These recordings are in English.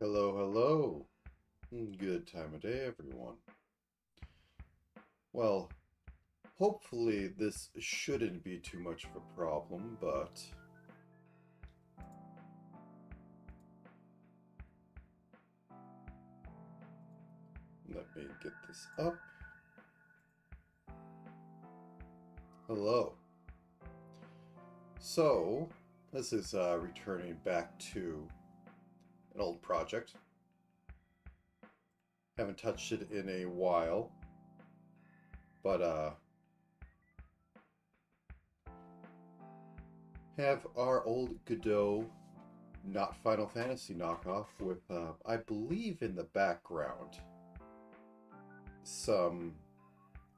Hello, hello. Good time of day, everyone. Well, hopefully this shouldn't be too much of a problem, but let me get this up. Hello. So, this is returning back to an old project. Haven't touched it in a while, but have our old Godot, not Final Fantasy knockoff with, I believe in the background, some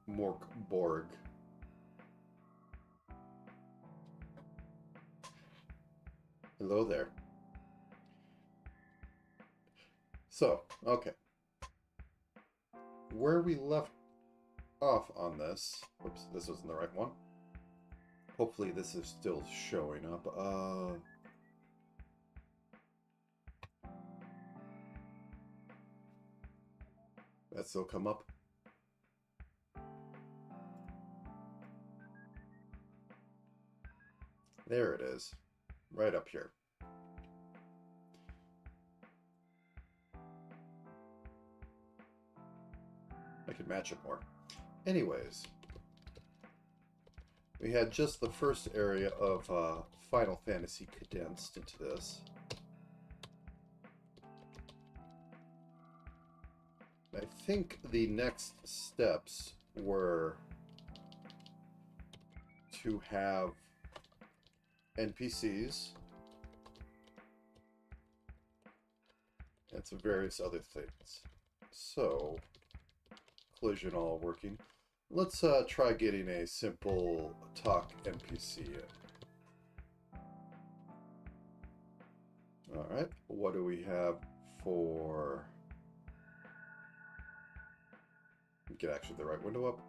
Mork Borg. Hello there. So, okay. Where we left off on this, whoops, this wasn't the right one. Hopefully this is still showing up. That still come up. There it is, right up here. I could match it more. Anyways, we had just the first area of Final Fantasy condensed into this. I think the next steps were to have NPCs and some various other things. So, collision all working. Let's try getting a simple talk NPC in. Alright, what do we have for... Get actually the right window up.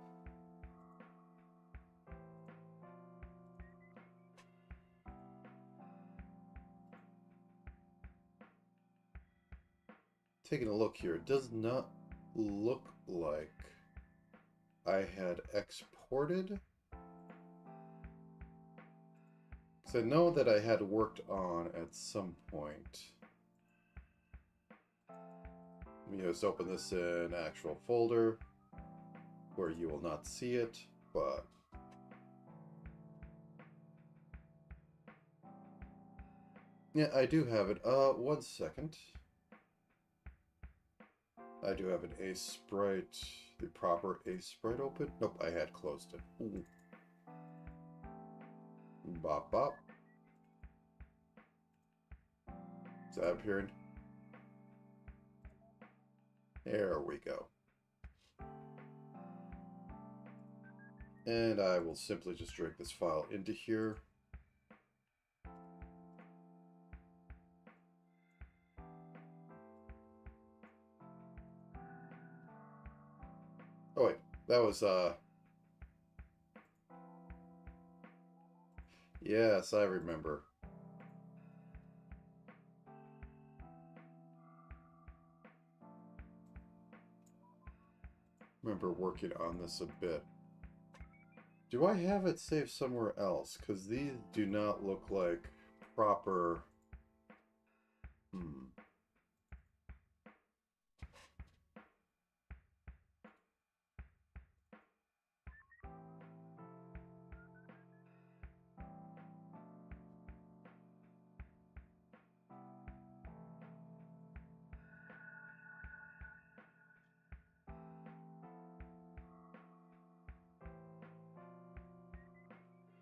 Taking a look here, it does not look like I had exported. Because I know that I had worked on at some point. Let me just open this in actual folder where you will not see it, but yeah, I do have it. One second. I do have an Ace Sprite, the proper Ace Sprite open. Nope, I had closed it. Ooh. Bop bop. Is that appearing? There we go. And I will simply just drag this file into here. Oh wait, that was yes, I remember. Remember working on this a bit. Do I have it saved somewhere else? Because these do not look like proper...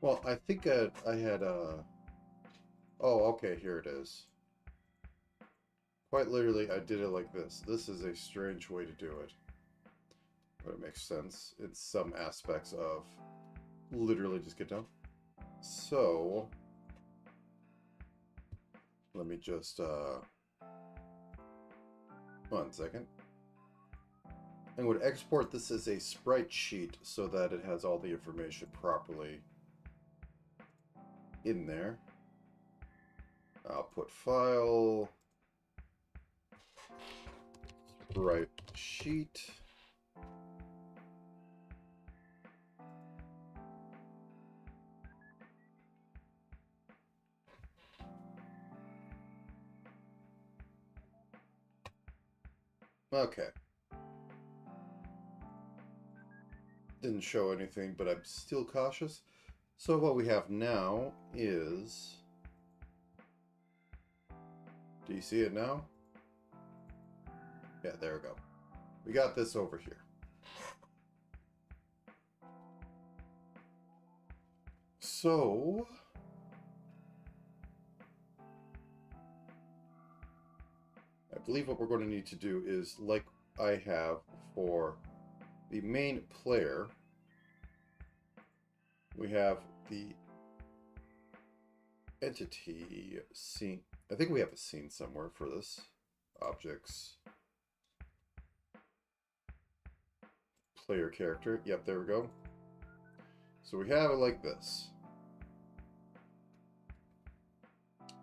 Well, I think I had oh, okay, here it is. Quite literally, I did it like this. This is a strange way to do it. But it makes sense in some aspects of literally just get down. So, let me just, one second. I'm going to export this as a sprite sheet so that it has all the information properly in there. Output file. sprite sheet. Okay. Didn't show anything, but I'm still cautious. So what we have now is... Do you see it now? Yeah, there we go. We got this over here. So... I believe what we're going to need to do is, like I have for the main player, we have the entity scene. I think we have a scene somewhere for this. Objects. Player character. Yep, there we go. So we have it like this.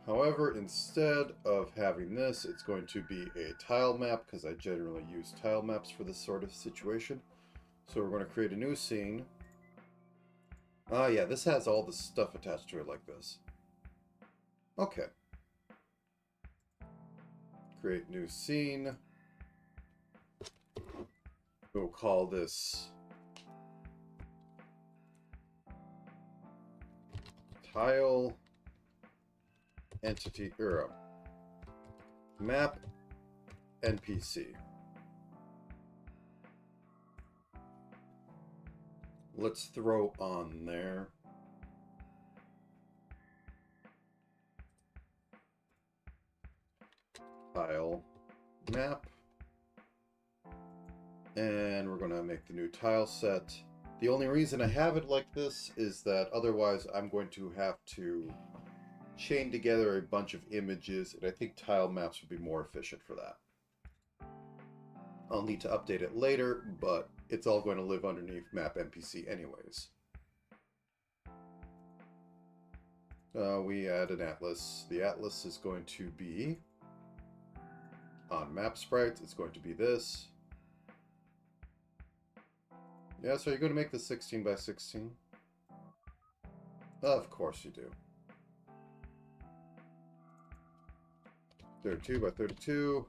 However, instead of having this, it's going to be a tile map, because I generally use tile maps for this sort of situation. So we're going to create a new scene. Ah, yeah, this has all the stuff attached to it like this. Okay. Create new scene. We'll call this tile entity map NPC. Let's throw on there tile map, and we're going to make the new tile set. The only reason I have it like this is that otherwise I'm going to have to chain together a bunch of images, and I think tile maps would be more efficient for that. I'll need to update it later, but it's all going to live underneath map NPC anyways. We add an atlas. The atlas is going to be on map sprites. It's going to be this. Yeah, so you're going to make this 16 by 16? Of course you do. 32 by 32.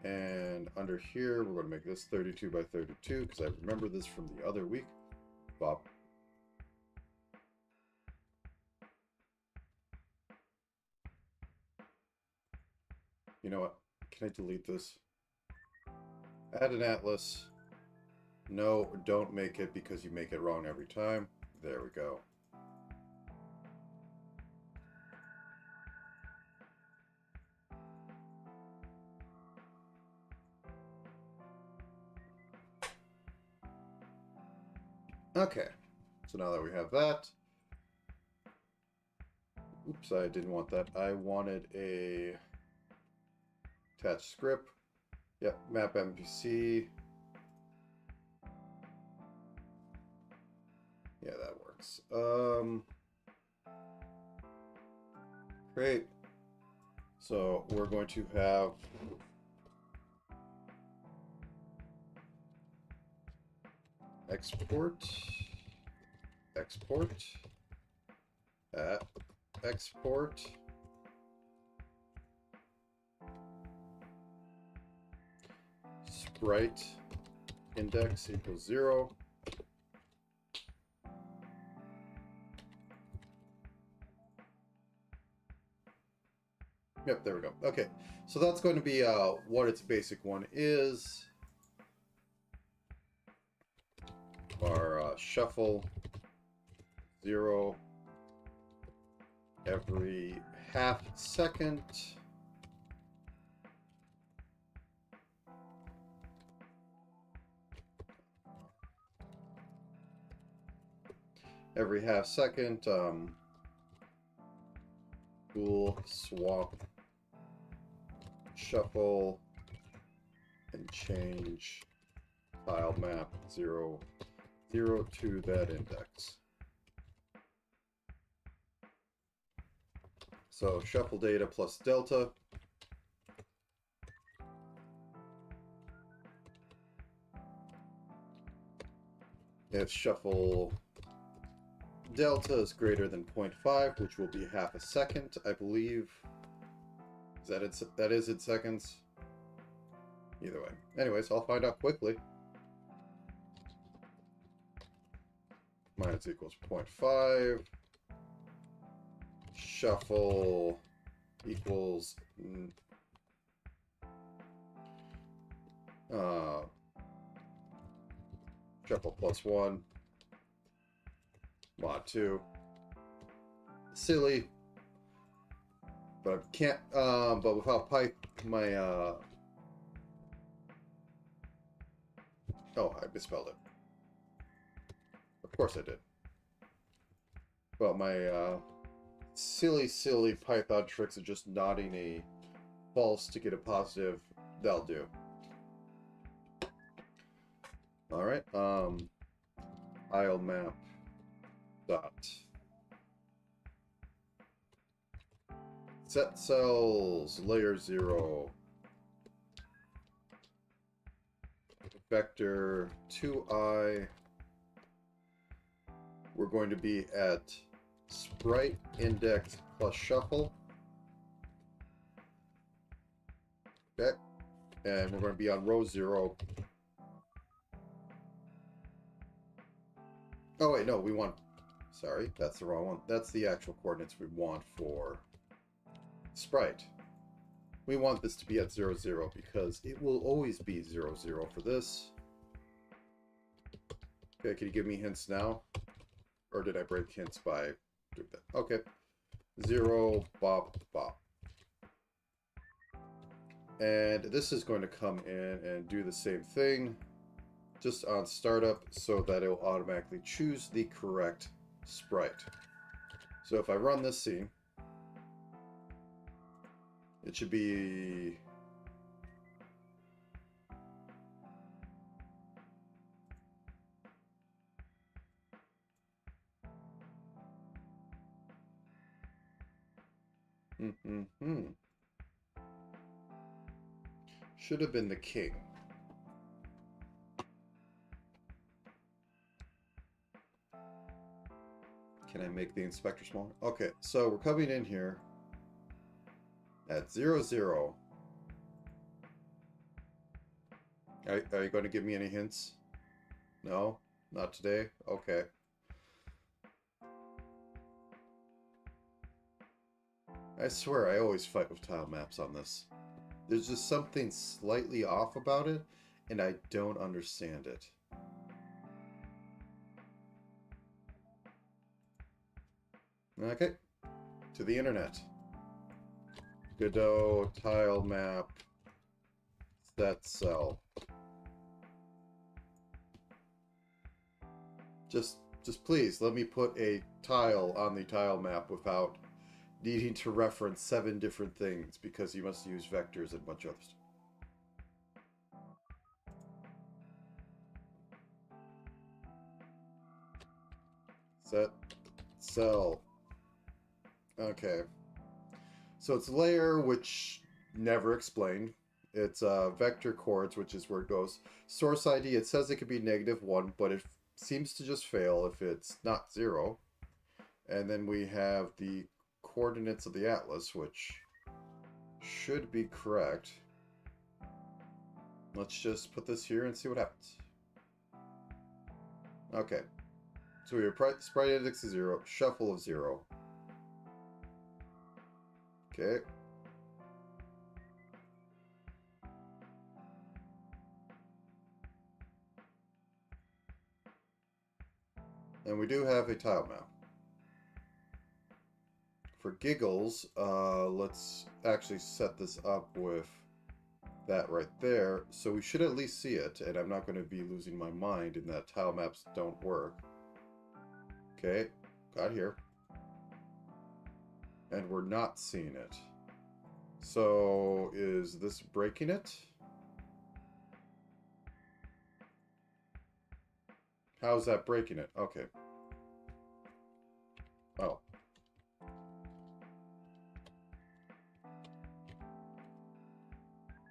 And under here, we're going to make this 32 by 32, because I remember this from the other week. Bob. You know what? Can I delete this? Add an atlas. No, don't make it, because you make it wrong every time. There we go. Okay, so now that we have that, oops, I didn't want that. I wanted a attached script. Yep, map NPC. Yeah, that works. Great. So we're going to have export sprite index equals 0. Yep, there we go. Okay, so that's going to be what its basic one is. Our shuffle 0 every half second. Every half second, bool swap shuffle and change tile map 0 to that index. So shuffle data plus delta If shuffle delta is greater than 0.5, which will be half a second, I believe. Is that it? That is in seconds. Either way. Anyways, I'll find out quickly. Minus equals 0.5. Shuffle equals shuffle plus 1 mod 2. Silly, but I can't but without pipe my oh, I misspelled it. Of course I did. But my silly Python tricks of just nodding a false to get a positive, that'll do. Alright, tile map dot set cells layer 0 vector 2i. We're going to be at sprite index plus shuffle. Okay, and we're going to be on row 0. Oh wait, no, we want, sorry, that's the wrong one. That's the actual coordinates we want for sprite. We want this to be at 0, 0 because it will always be 0, 0 for this. Okay, can you give me hints now? Or did I break hints by doing that? Okay. 0, bop, bop. And this is going to come in and do the same thing, just on startup, so that it will automatically choose the correct sprite. So if I run this scene, it should be should have been the king. Can I make the inspector smaller? Okay, so we're coming in here at 0, 0. Are you going to give me any hints? No? Not today? Okay. I swear I always fight with tile maps on this. There's just something slightly off about it, and I don't understand it. Okay, to the internet. Godot tile map set cell. Just please let me put a tile on the tile map without needing to reference 7 different things, because you must use vectors and a bunch of other stuff. Set cell. Okay. So it's layer, which never explained. It's vector chords, which is where it goes. Source ID, it says it could be -1, but it seems to just fail if it's not 0. And then we have the coordinates of the atlas, which should be correct. Let's just put this here and see what happens. Okay. So we have sprite index of 0, shuffle of 0. Okay. And we do have a tile map. For giggles, let's actually set this up with that right there. So we should at least see it, and I'm not going to be losing my mind in that tile maps don't work. Okay, got here. And we're not seeing it. So is this breaking it? How's that breaking it? Okay. Oh.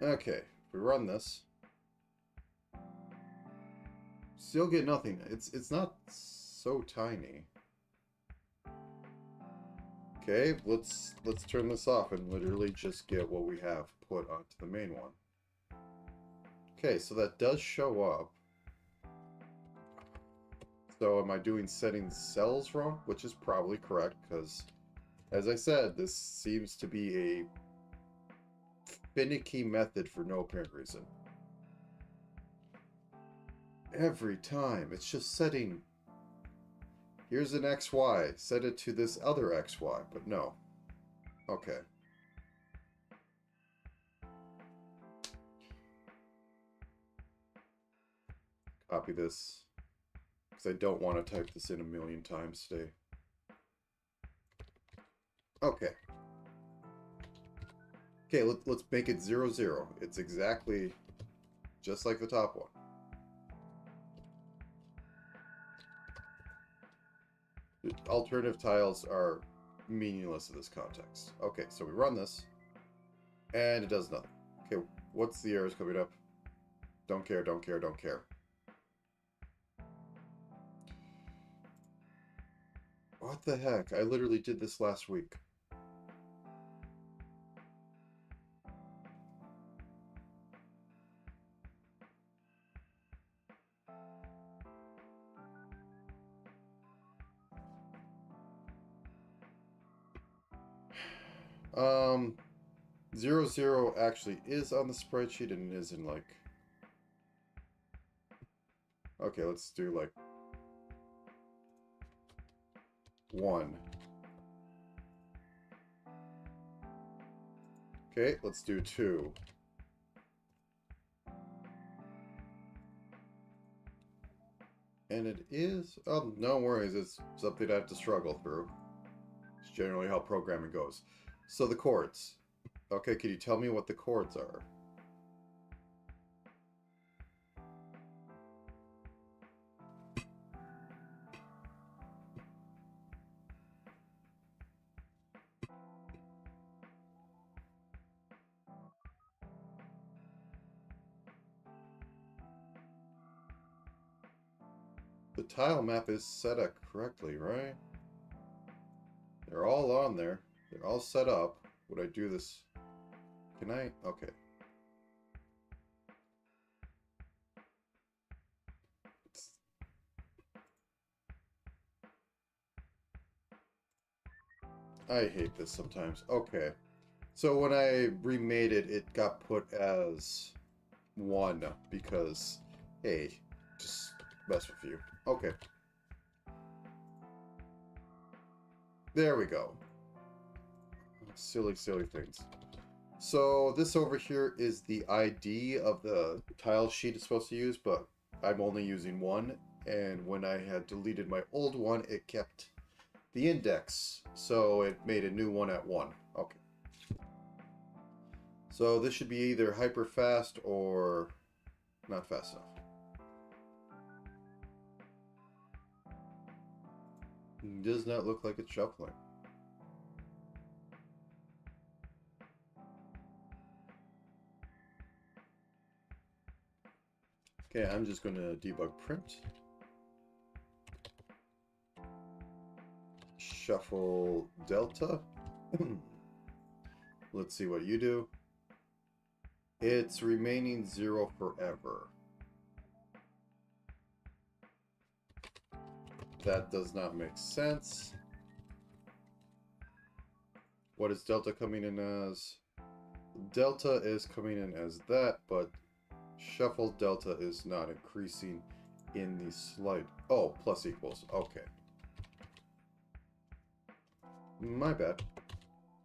Okay, if we run this. Still get nothing. It's not so tiny. Okay, let's turn this off and literally just get what we have put onto the main one. Okay, so that does show up. So am I doing setting cells wrong? Which is probably correct, because, as I said, this seems to be a finicky method for no apparent reason. Every time, it's just setting... Here's an XY, set it to this other XY, but no. Okay. Copy this, because I don't want to type this in a million times today. Okay. Okay, let's make it 0, 0. It's exactly just like the top one. The alternative tiles are meaningless in this context. Okay, so we run this, and it does nothing. Okay, what's the errors coming up? Don't care, don't care, don't care. What the heck? I literally did this last week. Um, 0, 0 actually is on the spreadsheet and isn't like... Okay, let's do like 1. Okay, let's do 2. And it is... Oh, no worries, it's something I have to struggle through. It's generally how programming goes. So the chords. Okay, can you tell me what the chords are? The tile map is set up correctly, right? They're all on there. They're all set up. Would I do this? Can I? Okay. I hate this sometimes. Okay. So when I remade it, it got put as 1 because, hey, just mess with you. Okay. There we go. Silly, silly things. So this over here is the ID of the tile sheet it's supposed to use, but I'm only using 1. And when I had deleted my old one, it kept the index. So it made a new one at 1. Okay. So this should be either hyper fast or not fast enough. It does not look like it's shuffling. Okay, I'm just going to debug print. Shuffle delta. Let's see what you do. It's remaining 0 forever. That does not make sense. What is delta coming in as? Delta is coming in as that, but shuffle delta is not increasing in the slide. Oh, plus equals. Okay. My bad.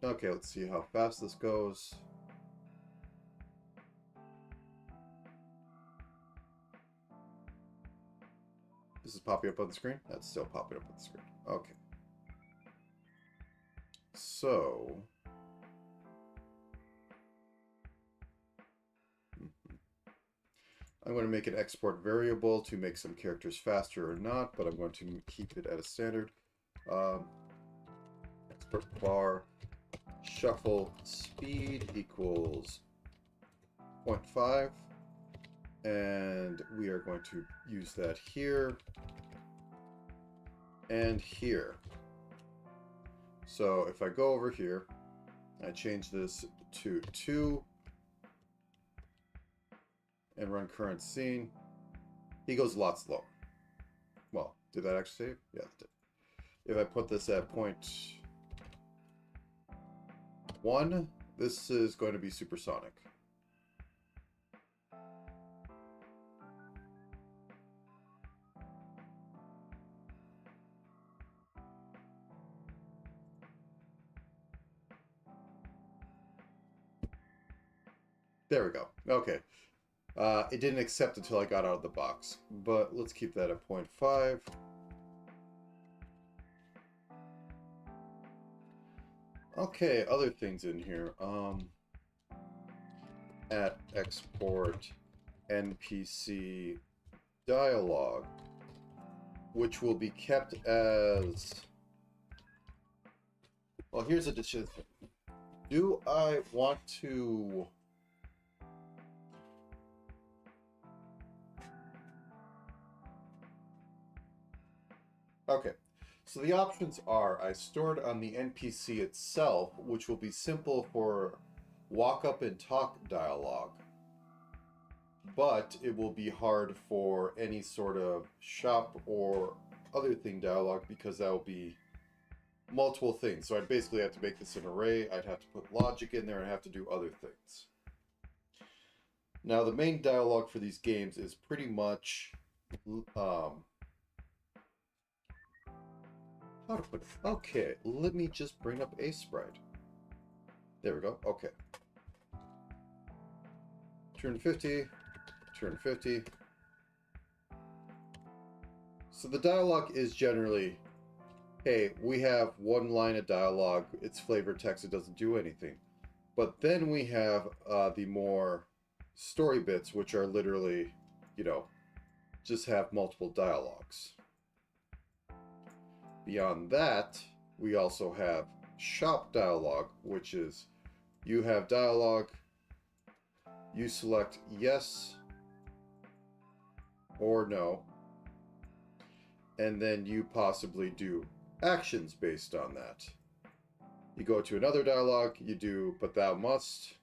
Okay, let's see how fast this goes. This is popping up on the screen? That's still popping up on the screen. Okay. So... I'm going to make an export variable to make some characters faster or not, but I'm going to keep it at a standard. Export bar shuffle speed equals 0.5. And we are going to use that here and here. So if I go over here, I change this to 2 and run current scene, he goes a lot slower. Well, did that actually save? Yeah, it did. If I put this at 0.1, this is going to be supersonic. There we go. Okay. It didn't accept until I got out of the box, but let's keep that at 0.5. Okay, other things in here. At export NPC dialogue, which will be kept as... Well, here's a decision. Do I want to... Okay, so the options are I store it on the NPC itself, which will be simple for walk up and talk dialogue, but it will be hard for any sort of shop or other thing dialogue because that will be multiple things. So I'd basically have to make this an array, I'd have to put logic in there, and have to do other things. Now the main dialogue for these games is pretty much how to put it? Okay, let me just bring up a sprite. There we go. Okay. Turn 50. Turn 50. So the dialogue is generally, hey, we have one line of dialogue. It's flavor text. It doesn't do anything. But then we have the more story bits, which are literally, you know, just have multiple dialogues. Beyond that, we also have shop dialogue, which is you have dialogue, you select yes or no, and then you possibly do actions based on that. You go to another dialogue, you do but thou must,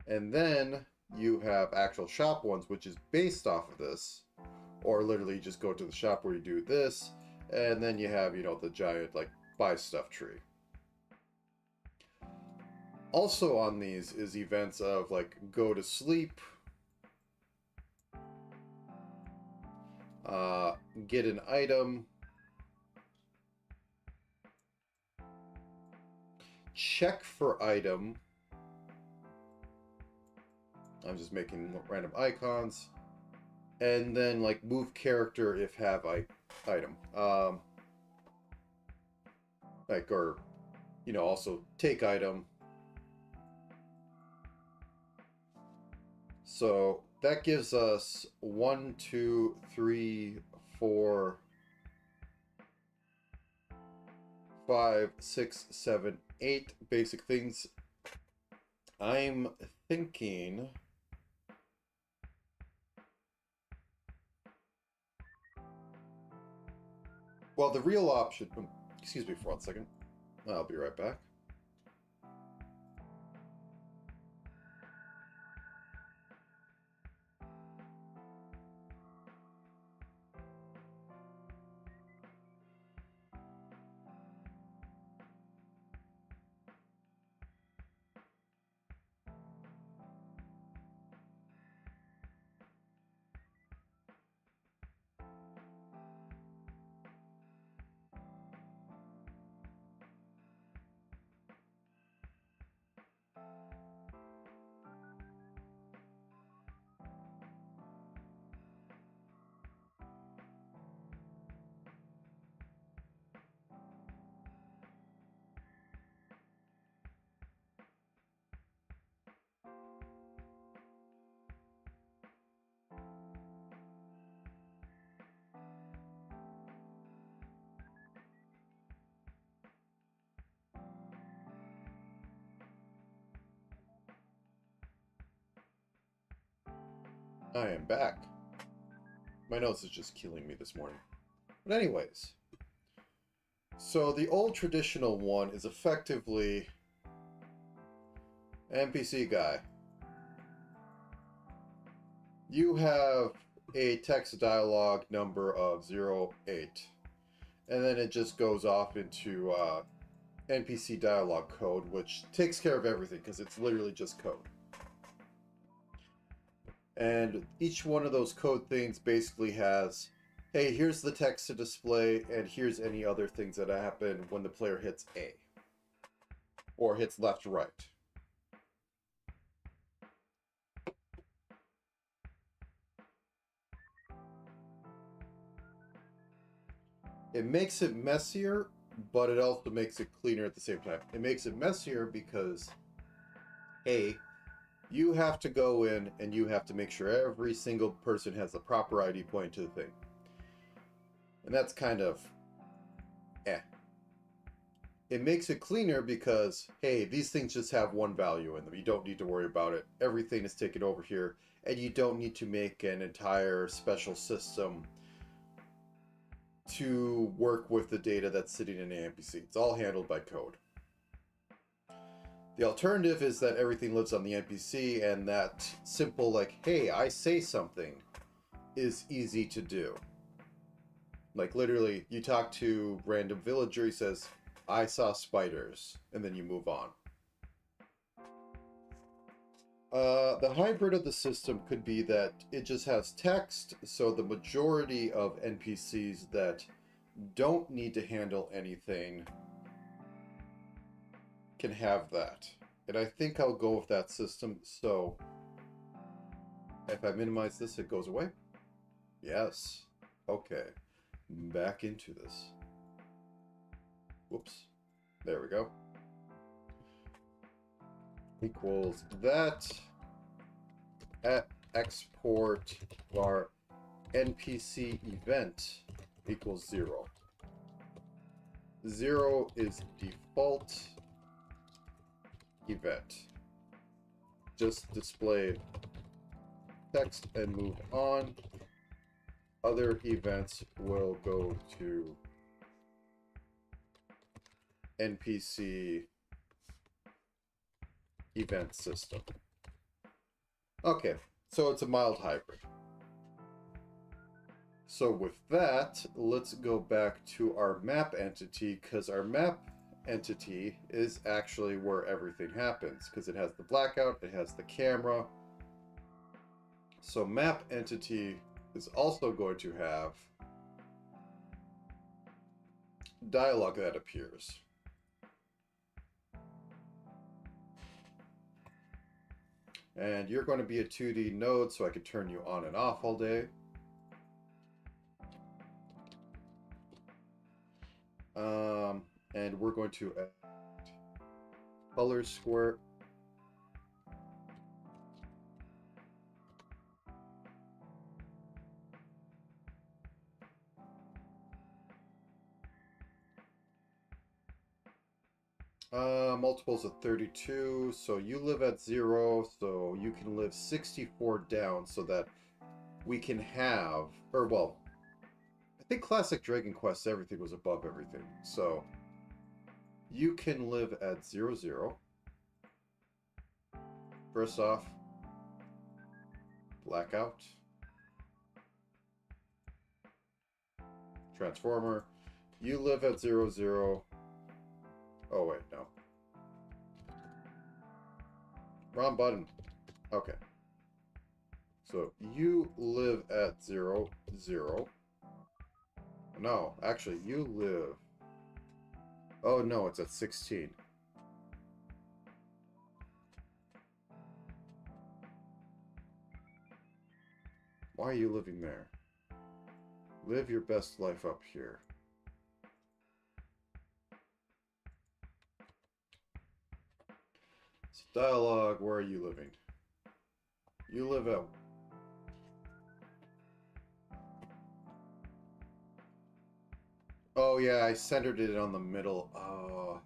and then you have actual shop ones, which is based off of this, or literally just go to the shop where you do this. And then you have, you know, the giant, like, buy stuff tree. Also on these is events of, like, go to sleep, get an item, check for item. I'm just making random icons. And then, like, move character if have item. Like, or, you know, also take item. So that gives us 1, 2, 3, 4, 5, 6, 7, 8 basic things. I'm thinking... Well, the real option... Excuse me for 1 second. I'll be right back. I am back. My nose is just killing me this morning. But anyways, so the old traditional one is effectively NPC guy. You have a text dialogue number of 08, and then it just goes off into NPC dialogue code, which takes care of everything because it's literally just code. And each one of those code things basically has, hey, here's the text to display, and here's any other things that happen when the player hits A. Or hits left or right. It makes it messier, but it also makes it cleaner at the same time. It makes it messier because, A, you have to go in and you have to make sure every single person has the proper ID point to the thing. And that's kind of It makes it cleaner because, hey, these things just have one value in them. You don't need to worry about it. Everything is taken over here, and you don't need to make an entire special system to work with the data that's sitting in an NPC. It's all handled by code. The alternative is that everything lives on the NPC, and that simple, like, hey, I say something, is easy to do. Like, literally, you talk to a random villager, he says, I saw spiders, and then you move on. The hybrid of the system could be that it just has text, so the majority of NPCs that don't need to handle anything can have that. And I think I'll go with that system. So if I minimize this, it goes away. Yes. Okay. Back into this. Whoops. There we go. Equals that at export var NPC event equals 0. 0 is default event. Just display text and move on. Other events will go to NPC event system. Okay, so it's a mild hybrid. So with that, let's go back to our map entity, because our map entity is actually where everything happens, because it has the blackout, it has the camera. So map entity is also going to have dialogue that appears. And you're going to be a 2D node, so I could turn you on and off all day. And we're going to add color square. Multiples of 32, so you live at 0, so you can live 64 down so that we can have, or well, I think classic Dragon Quest everything was above everything, so you can live at 0, 0. First off, blackout, transformer, you live at 0, 0. Oh wait, no. Wrong button. Okay. So you live at 0, 0. No, actually, you live... Oh no, it's at 16. Why are you living there? Live your best life up here. So dialogue, where are you living? You live at... Oh yeah, I centered it on the middle. Oh.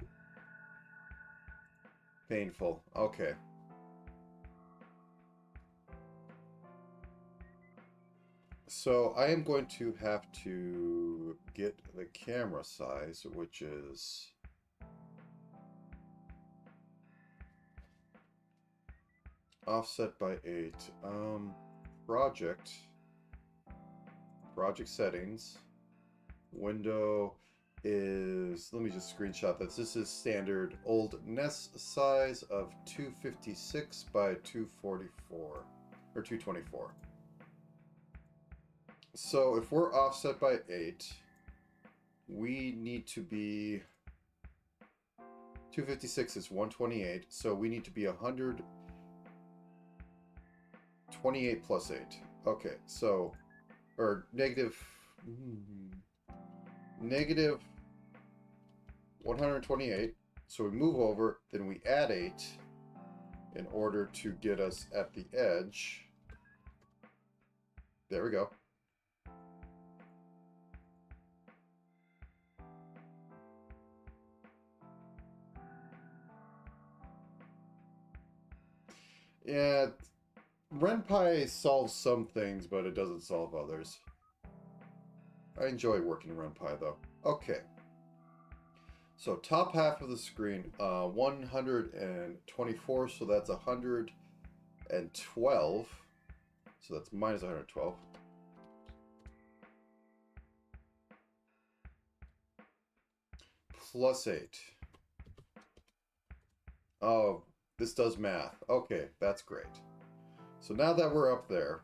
Painful. Okay. So I am going to have to get the camera size, which is offset by 8. Project settings. Window is, let me just screenshot this. This is standard old NES size of 256 by 244 or 224. So if we're offset by 8, we need to be 256 is 128, so we need to be 128 plus 8. Okay, so or negative 128. So we move over, then we add 8 in order to get us at the edge. There we go. Yeah, RenPy solves some things, but it doesn't solve others. I enjoy working in RenPy, though. Okay. So top half of the screen, 124, so that's 112. So that's minus 112. Plus 8. Oh, this does math. Okay, that's great. So now that we're up there,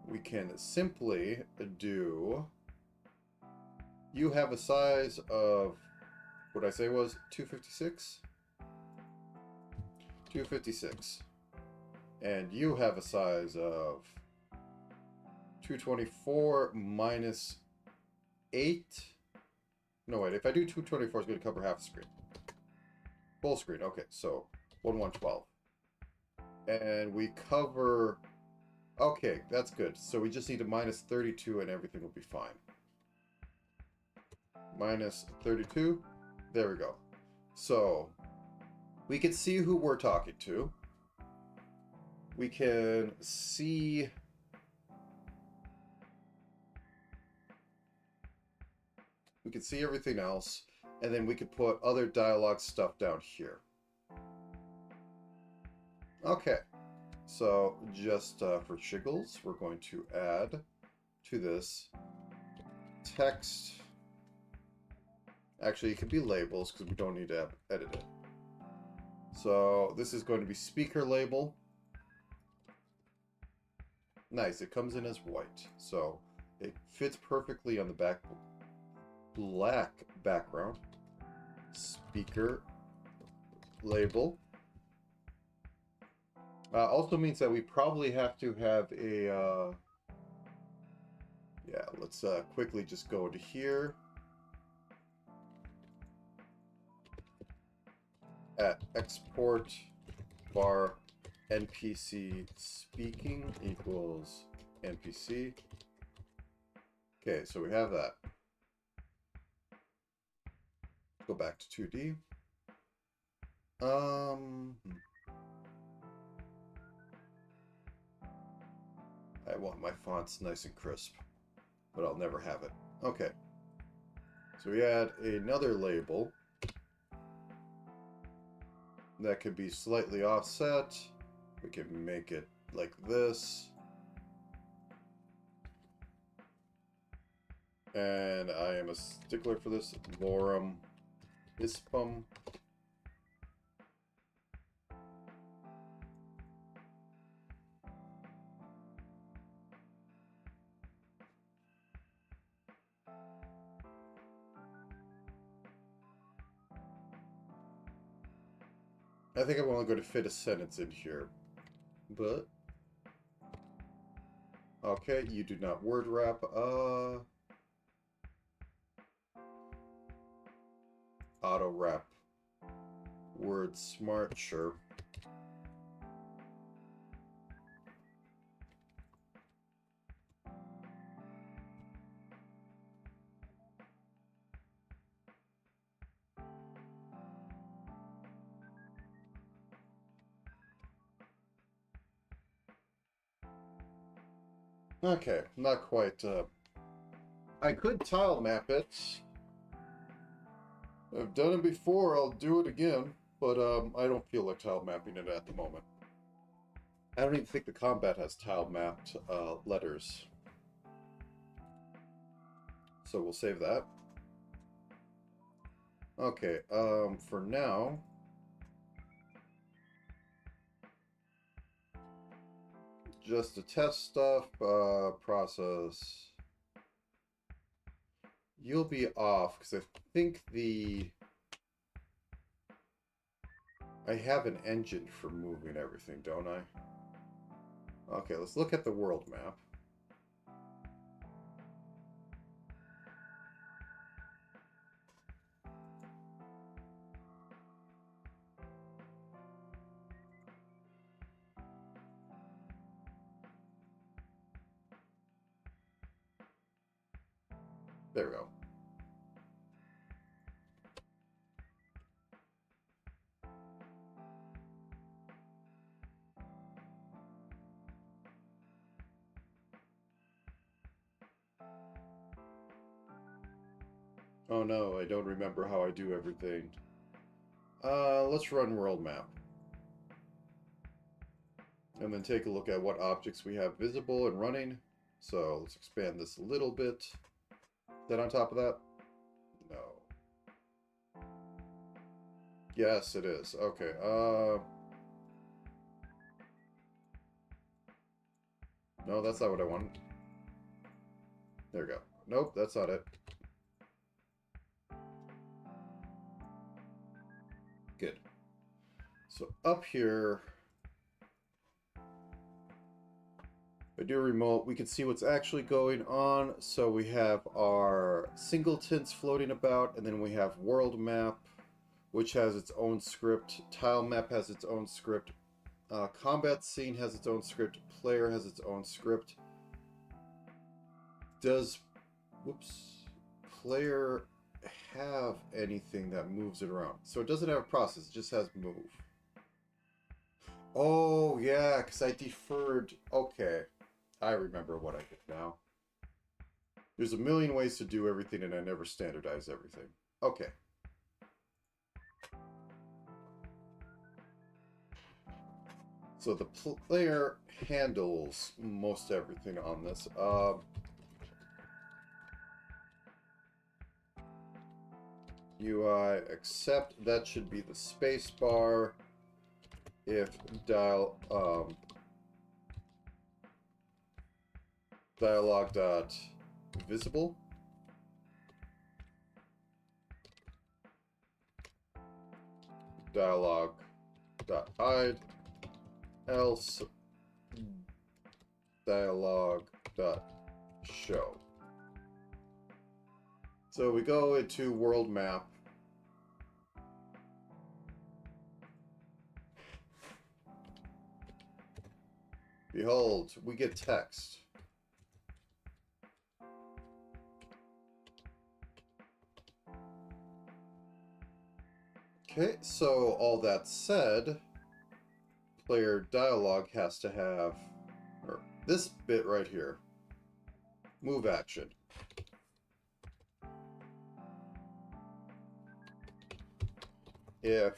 we can simply do... You have a size of... What I say was 256? 256. And you have a size of 224 minus 8. No, wait. If I do 224, it's going to cover half the screen. Full screen. Okay, so 112. And we cover... Okay, that's good. So we just need to minus 32 and everything will be fine. Minus 32. There we go. So we can see who we're talking to. We can see... We can see everything else. And then we could put other dialogue stuff down here. Okay. So just for shiggles, we're going to add to this text. Actually, it could be labels because we don't need to edit it. So this is going to be speaker label. Nice, it comes in as white. So it fits perfectly on the black background. Speaker label. Also means that we probably have to have a... yeah, let's quickly just go to here. At export var npc speaking equals npc. Okay, so we have that. Go back to 2D. I want my fonts nice and crisp, but I'll never have it. Okay. So we add another label that could be slightly offset. We can make it like this. And I am a stickler for this. Lorem ispum. I think I'm only going to fit a sentence in here, but okay, you do not word wrap. Auto wrap. Word smart, sure. Okay, not quite. I could tile map it. I've done it before, I'll do it again, but I don't feel like tile mapping it at the moment. I don't even think the combat has tile mapped letters. So we'll save that. Okay, for now, just to test stuff, process. You'll be off, because I think I have an engine for moving everything, don't I? Okay, let's look at the world map. There we go. Oh no, I don't remember how I do everything. Let's run world map. And then take a look at what objects we have visible and running. So let's expand this a little bit. Is that on top of that? No. Yes, it is. Okay, no, that's not what I wanted. There we go. Nope, that's not it. Good. So up here, if I do a remote, we can see what's actually going on. So we have our singletons floating about, and then we have world map, which has its own script. Tile map has its own script. Combat scene has its own script. Player has its own script. Does, whoops, player have anything that moves it around? So it doesn't have a process, it just has move. Oh, yeah, because I deferred. Okay, I remember what I did now. There's a million ways to do everything, and I never standardize everything. Okay. So the player handles most everything on this. UI accept, that should be the space bar. If dialogue dot visible, dialogue dot hide, else dialogue dot show. So we go into world map. Behold, we get text. Okay, so all that said, player dialogue has to have, or this bit right here, move action. If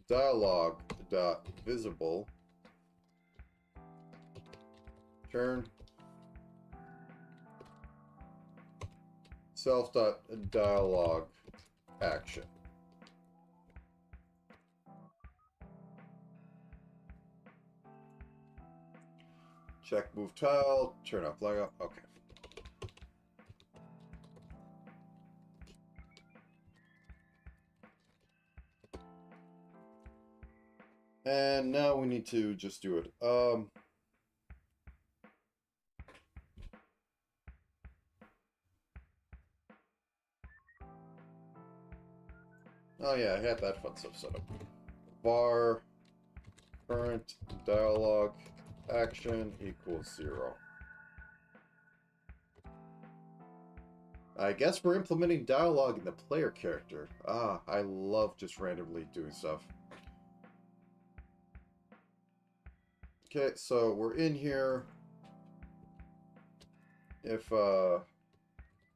dialogue dot visible turn self dot dialogue action. Check move tile, turn off flag up. Okay. And now we need to just do it. Oh yeah, I had that fun stuff set up. Var current dialogue action equals 0. I guess we're implementing dialogue in the player character. Ah, I love just randomly doing stuff. Okay, so we're in here. If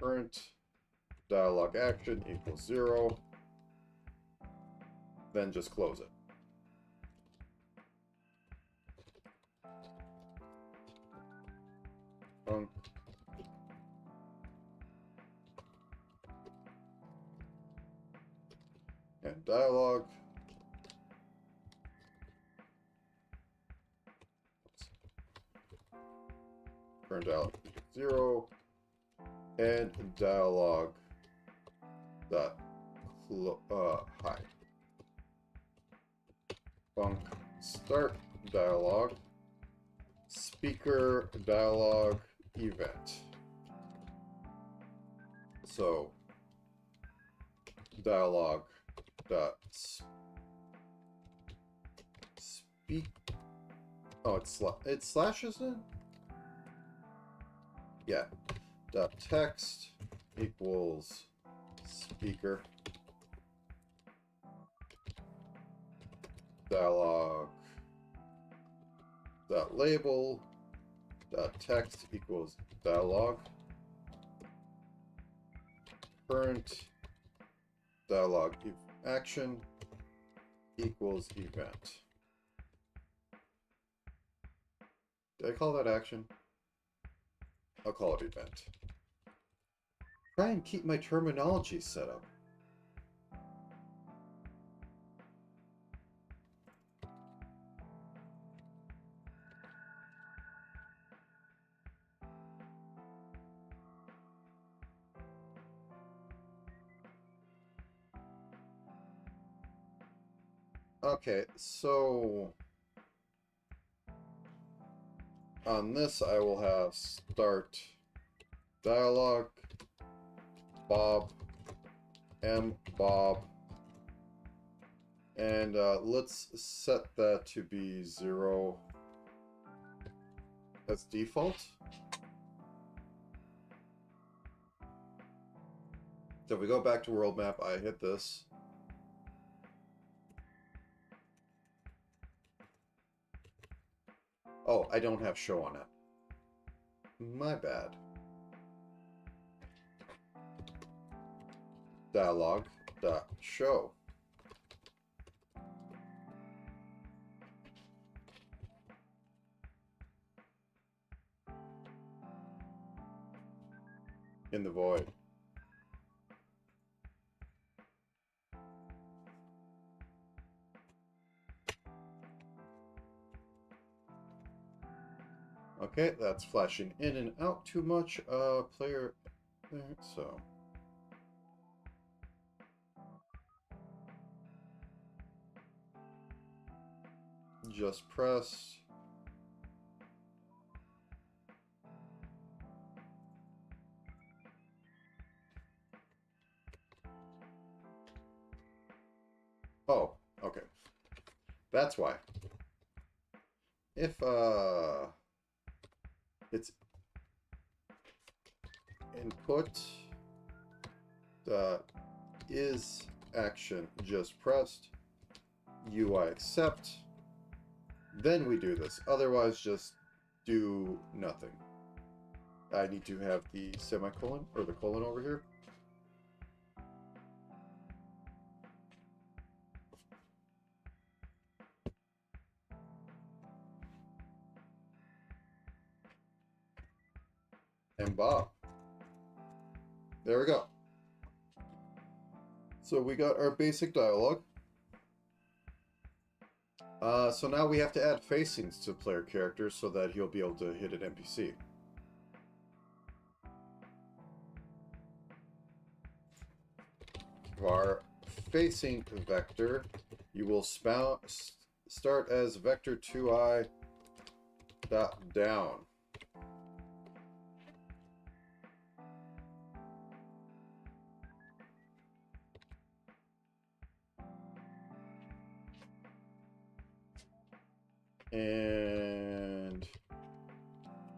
current dialogue action equals 0, then just close it. And dialogue. Current dialogue equals 0, and dialogue dot hide. Func start dialogue speaker dialogue event. So dialogue dot speak. Oh, it's slash, isn't it? Yeah. Dot text equals speaker dialogue dot label dot text equals dialogue current dialogue action equals event. Did I call that action? I'll call it event. Try and keep my terminology set up. Okay, so on this I will have start dialogue Bob M Bob, and let's set that to be 0 as default. So if we go back to world map, I hit this. Oh, I don't have show on it. My bad. Dialogue dot show. In the void. Okay, that's flashing in and out too much. Player there, so. Just press. Oh, okay. That's why. If it's input is action just pressed, UI accept, then we do this. Otherwise, just do nothing. I need to have the semicolon or the colon over here. And Bob. There we go. So we got our basic dialogue. So now we have to add facings to player characters so that he'll be able to hit an NPC. Our facing vector, you will start as vector 2i dot down. And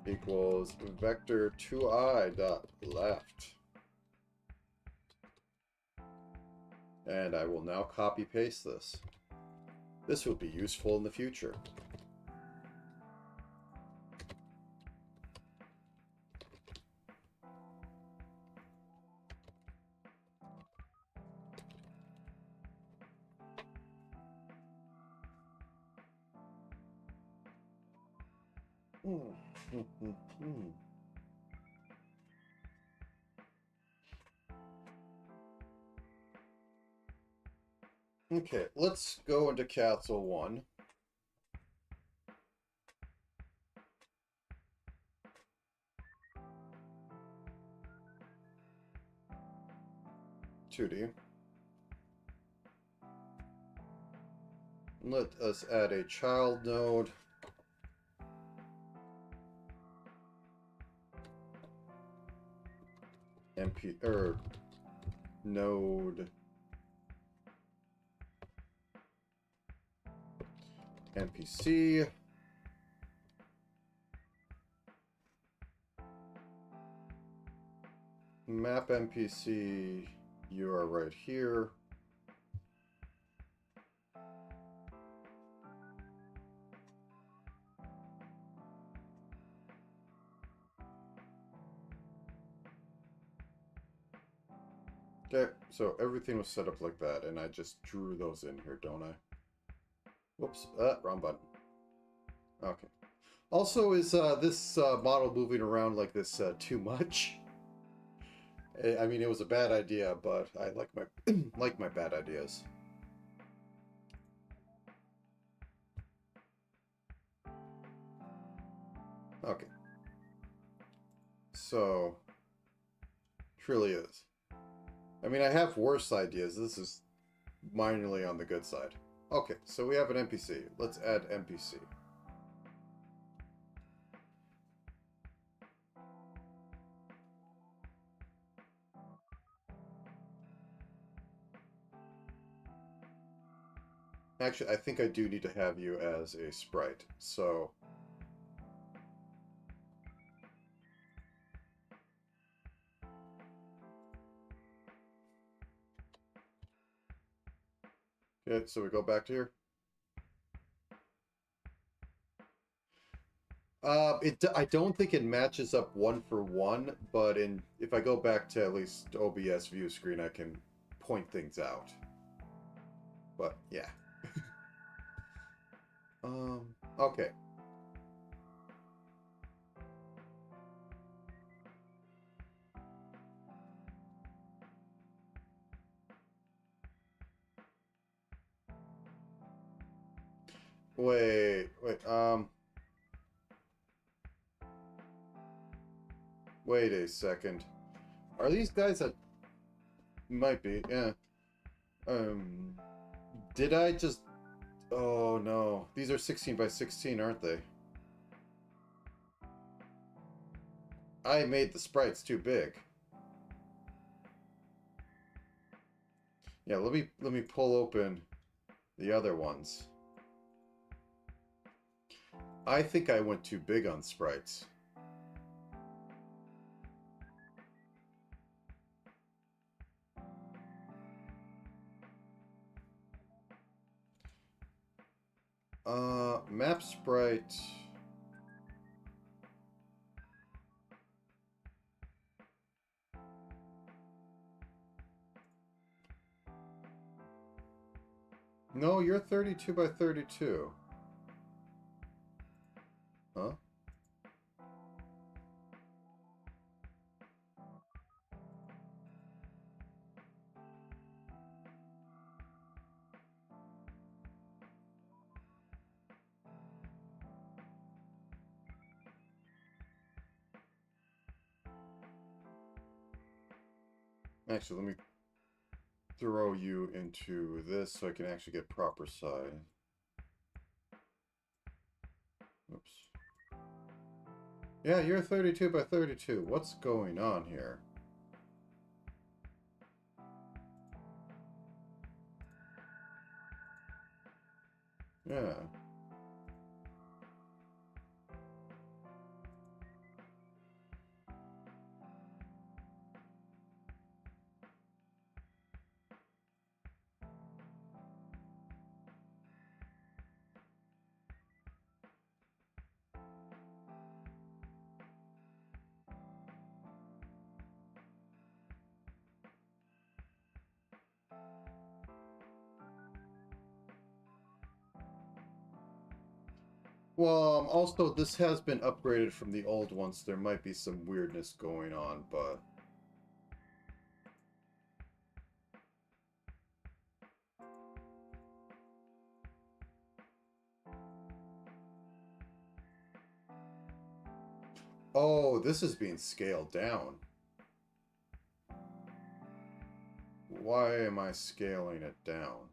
equals vector 2i dot left. And I will now copy paste this. This will be useful in the future. Mm, mm, mm, mm. Okay, let's go into Castle 1. 2D. Let us add a child node. Node NPC. Map NPC, you are right here. Okay, so everything was set up like that, and I just drew those in here, don't I? Whoops, wrong button. Okay. Also, is this model moving around like this too much? I mean, it was a bad idea, but I like my like my bad ideas. Okay. So, truly is. I mean, I have worse ideas. This is minorly on the good side. Okay, so we have an NPC. Let's add NPC. Actually, I think I do need to have you as a sprite, so... Okay, so we go back to here. I don't think it matches up 1-for-1, but if I go back to at least OBS view screen, I can point things out. But, yeah. Okay. Wait, wait a second. Are these guys that... Might be, yeah. Did I just... Oh, no. These are 16 by 16, aren't they? I made the sprites too big. Yeah, let me pull open the other ones. I think I went too big on sprites. Map sprite. No, you're 32 by 32. Huh? Actually, let me throw you into this so I can actually get proper size. Oops. Yeah, you're 32 by 32. What's going on here? Yeah. Well, also, this has been upgraded from the old ones. There might be some weirdness going on, but... Oh, this is being scaled down. Why am I scaling it down?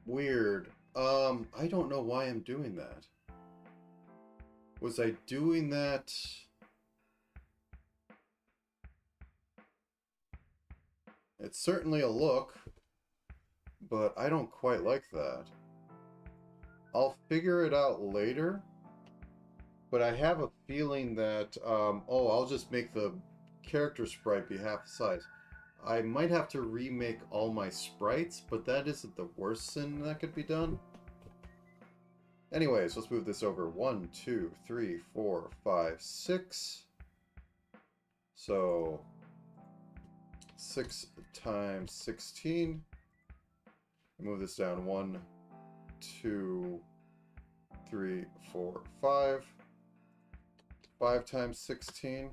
Weird. I don't know why I'm doing that. Was I doing that? It's certainly a look, but I don't quite like that. I'll figure it out later, but I have a feeling that, oh, I'll just make the character sprite be half the size. I might have to remake all my sprites, but that isn't the worst sin that could be done. Anyways, let's move this over. 1, 2, 3, 4, 5, 6. So 6 times 16. Move this down. 1, 2, 3, 4, 5. 5 times 16.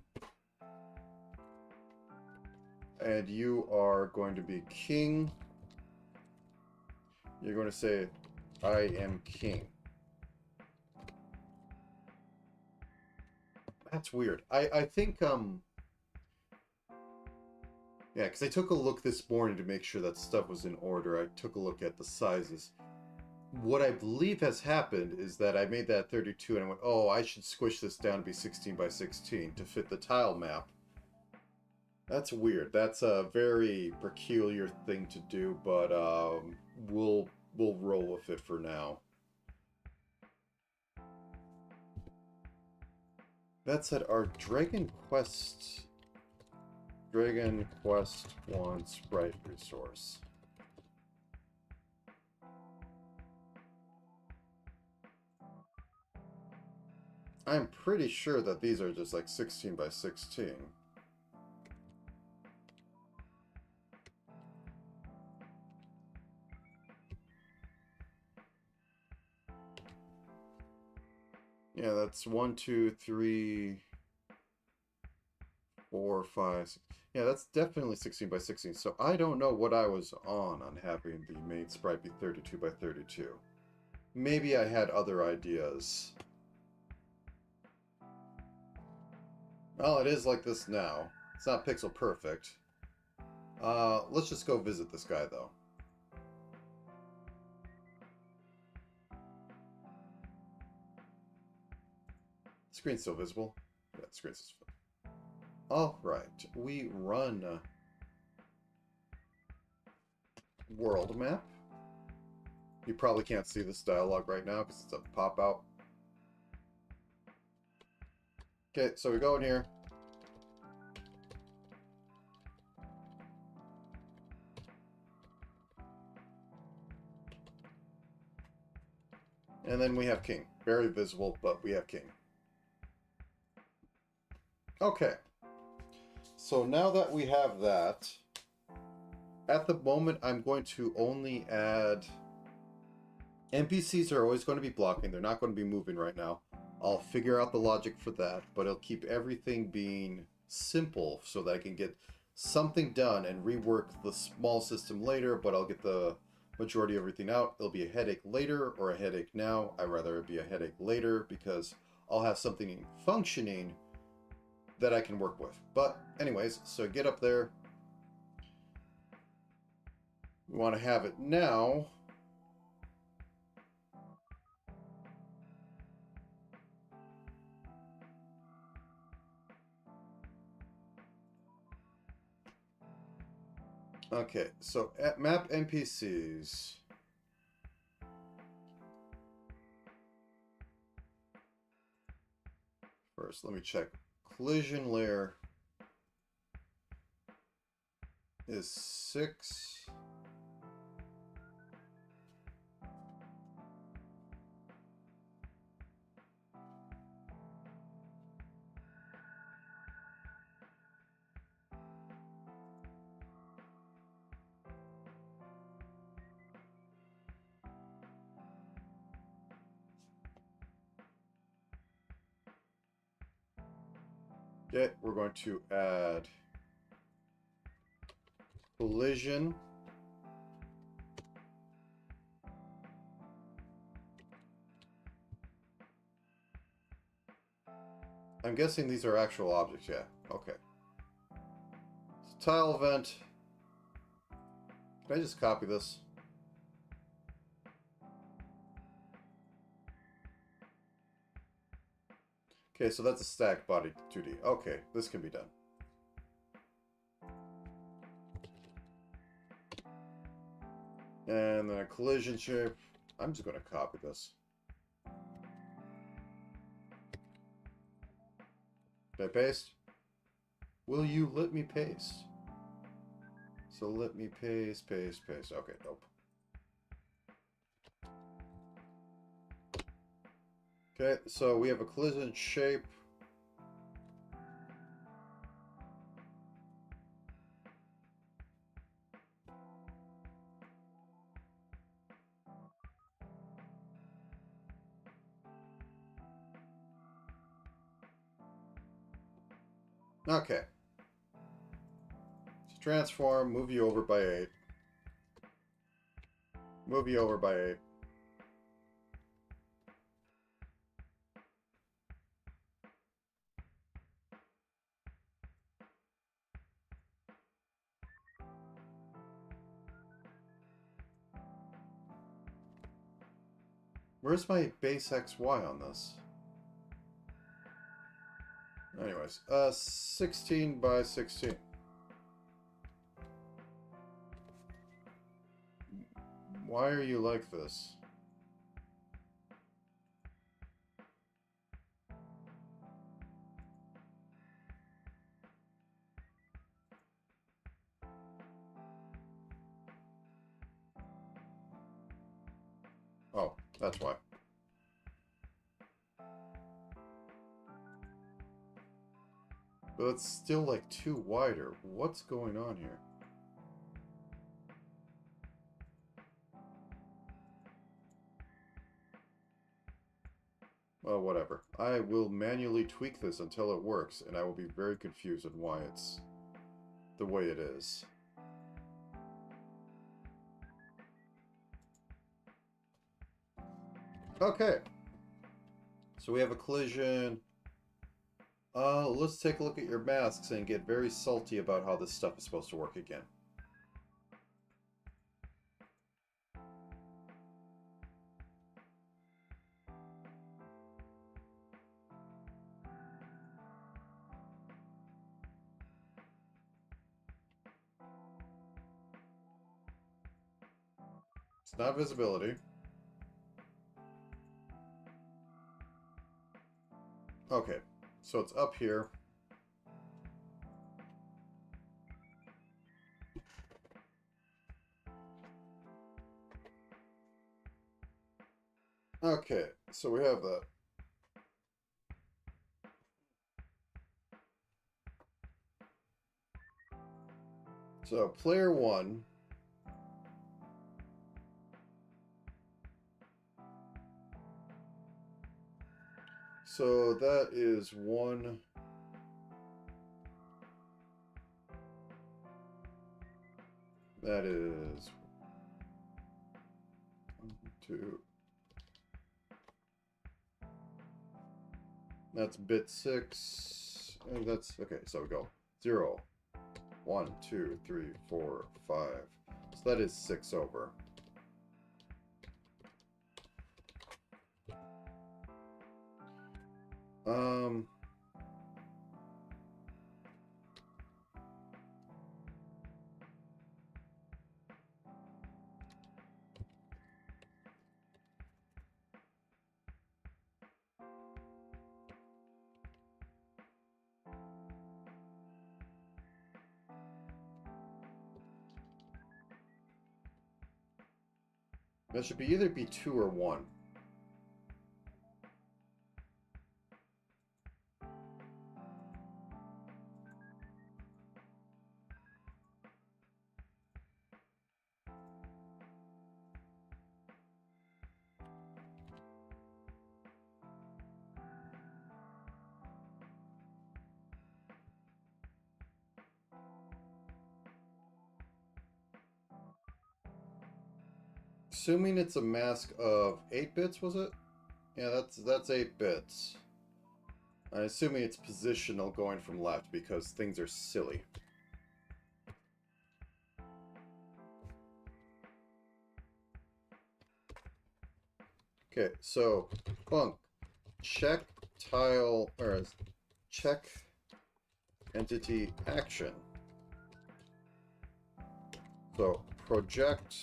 And you are going to be king. You're going to say, I am king. That's weird. I think, yeah, because I took a look this morning to make sure that stuff was in order. I took a look at the sizes. What I believe has happened is that I made that 32 and I went, oh, I should squish this down to be 16 by 16 to fit the tile map. That's weird. That's a very peculiar thing to do, but we'll roll with it for now. That said, our Dragon Quest 1 sprite resource. I'm pretty sure that these are just like 16 by 16. Yeah, that's 1, 2, 3, 4, 5, 6. Yeah, that's definitely 16 by 16. So I don't know what I was on having the main sprite be 32 by 32. Maybe I had other ideas. Well, it is like this now. It's not pixel perfect. Let's just go visit this guy, though. Screen's still visible. Yeah, the screen's still visible. Alright, we run world map. You probably can't see this dialogue right now because it's a pop-out. Okay, so we go in here. And then we have king. Very visible, but we have king. Okay. So now that we have that, at the moment I'm going to only add... NPCs are always going to be blocking. They're not going to be moving right now. I'll figure out the logic for that, but it'll keep everything being simple so that I can get something done and rework the small system later, but I'll get the majority of everything out. It'll be a headache later or a headache now. I'd rather it be a headache later because I'll have something functioning that I can work with. But anyways, so get up there. We want to have it now. Okay, so at map NPCs. first. Let me check. Collision layer is 6. Okay, we're going to add collision. I'm guessing these are actual objects, yeah. Okay. So tile event. Can I just copy this? Okay, so that's a stack body 2D. Okay, this can be done. And then a collision shape. I'm just going to copy this. Did I paste? Will you let me paste? So let me paste, paste, paste. Okay, nope. Okay, so we have a collision shape. Okay. So transform, move you over by 8. Move you over by 8. Where's my base XY on this? Anyways, 16 by 16. Why are you like this? Oh, that's why. But it's still like too wider. What's going on here? Well, whatever. I will manually tweak this until it works, and I will be very confused on why it's the way it is. Okay. So we have a collision. Let's take a look at your masks and get very salty about how this stuff is supposed to work again. It's not visibility. Okay, so it's up here. Okay, so we have that. So player 1. So that is 1. That is 1, 2. That's bit 6. And that's okay. So we go 0, 1, 2, 3, 4, 5. So that is 6 over. That should either be 2 or 1. Assuming it's a mask of 8 bits, was it? Yeah, that's 8 bits. I'm assuming it's positional going from left because things are silly. Okay, so func check tile or check entity action. So project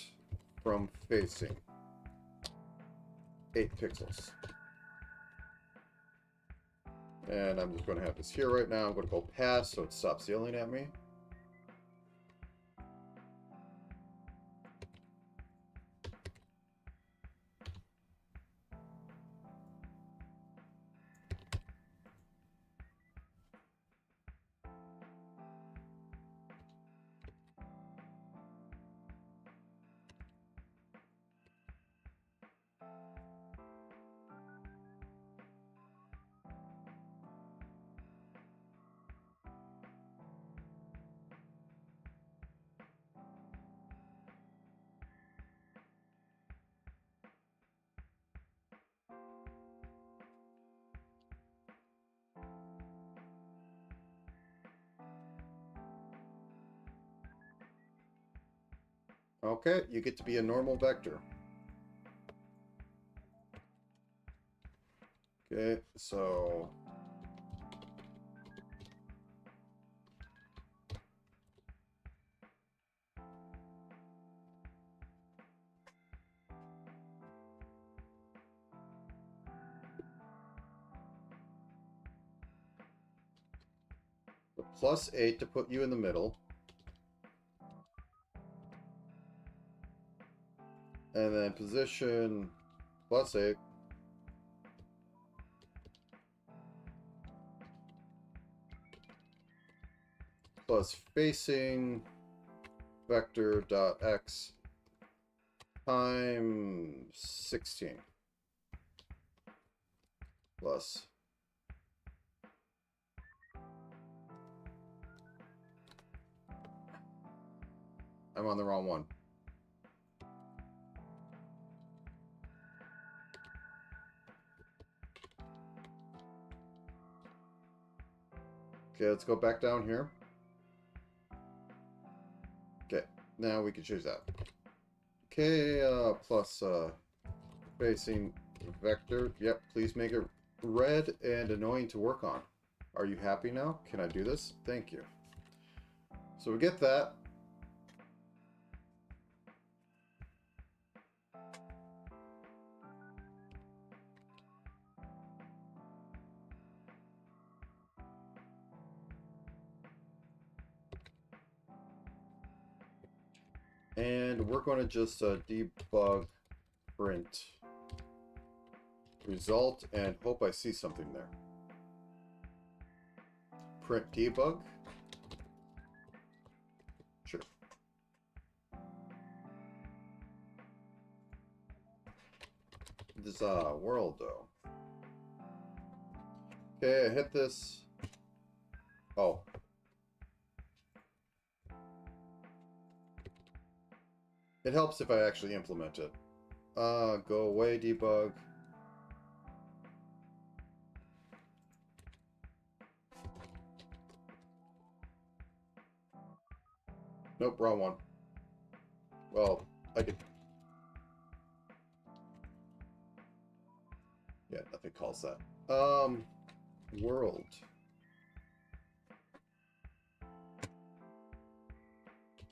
from facing 8 pixels. And I'm just going to have this here right now. I'm going to go past so it stops yelling at me. Okay, you get to be a normal vector. Okay, so the +8 to put you in the middle. And then position +8. Plus facing vector dot x times 16 plus I'm on the wrong one. Okay, let's go back down here. Okay, now we can choose that. Okay, plus facing vector. Yep, please make it red and annoying to work on. Are you happy now? Can I do this? Thank you. So we get that. And we're going to just debug print result and hope I see something there. Print debug. Sure. This world though. Okay, I hit this. Oh. It helps if I actually implement it. Go away, debug. Nope, wrong one. Well, I could... Yeah, nothing calls that. World.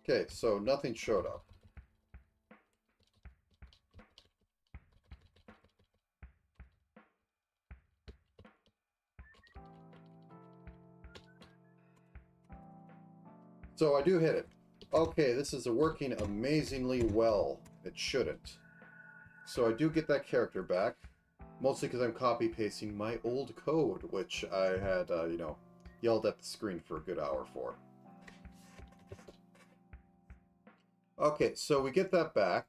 Okay, so nothing showed up. So I do hit it. Okay, this is working amazingly well. It shouldn't. So I do get that character back, mostly because I'm copy pasting my old code, which I had, yelled at the screen for a good hour for. Okay, so we get that back.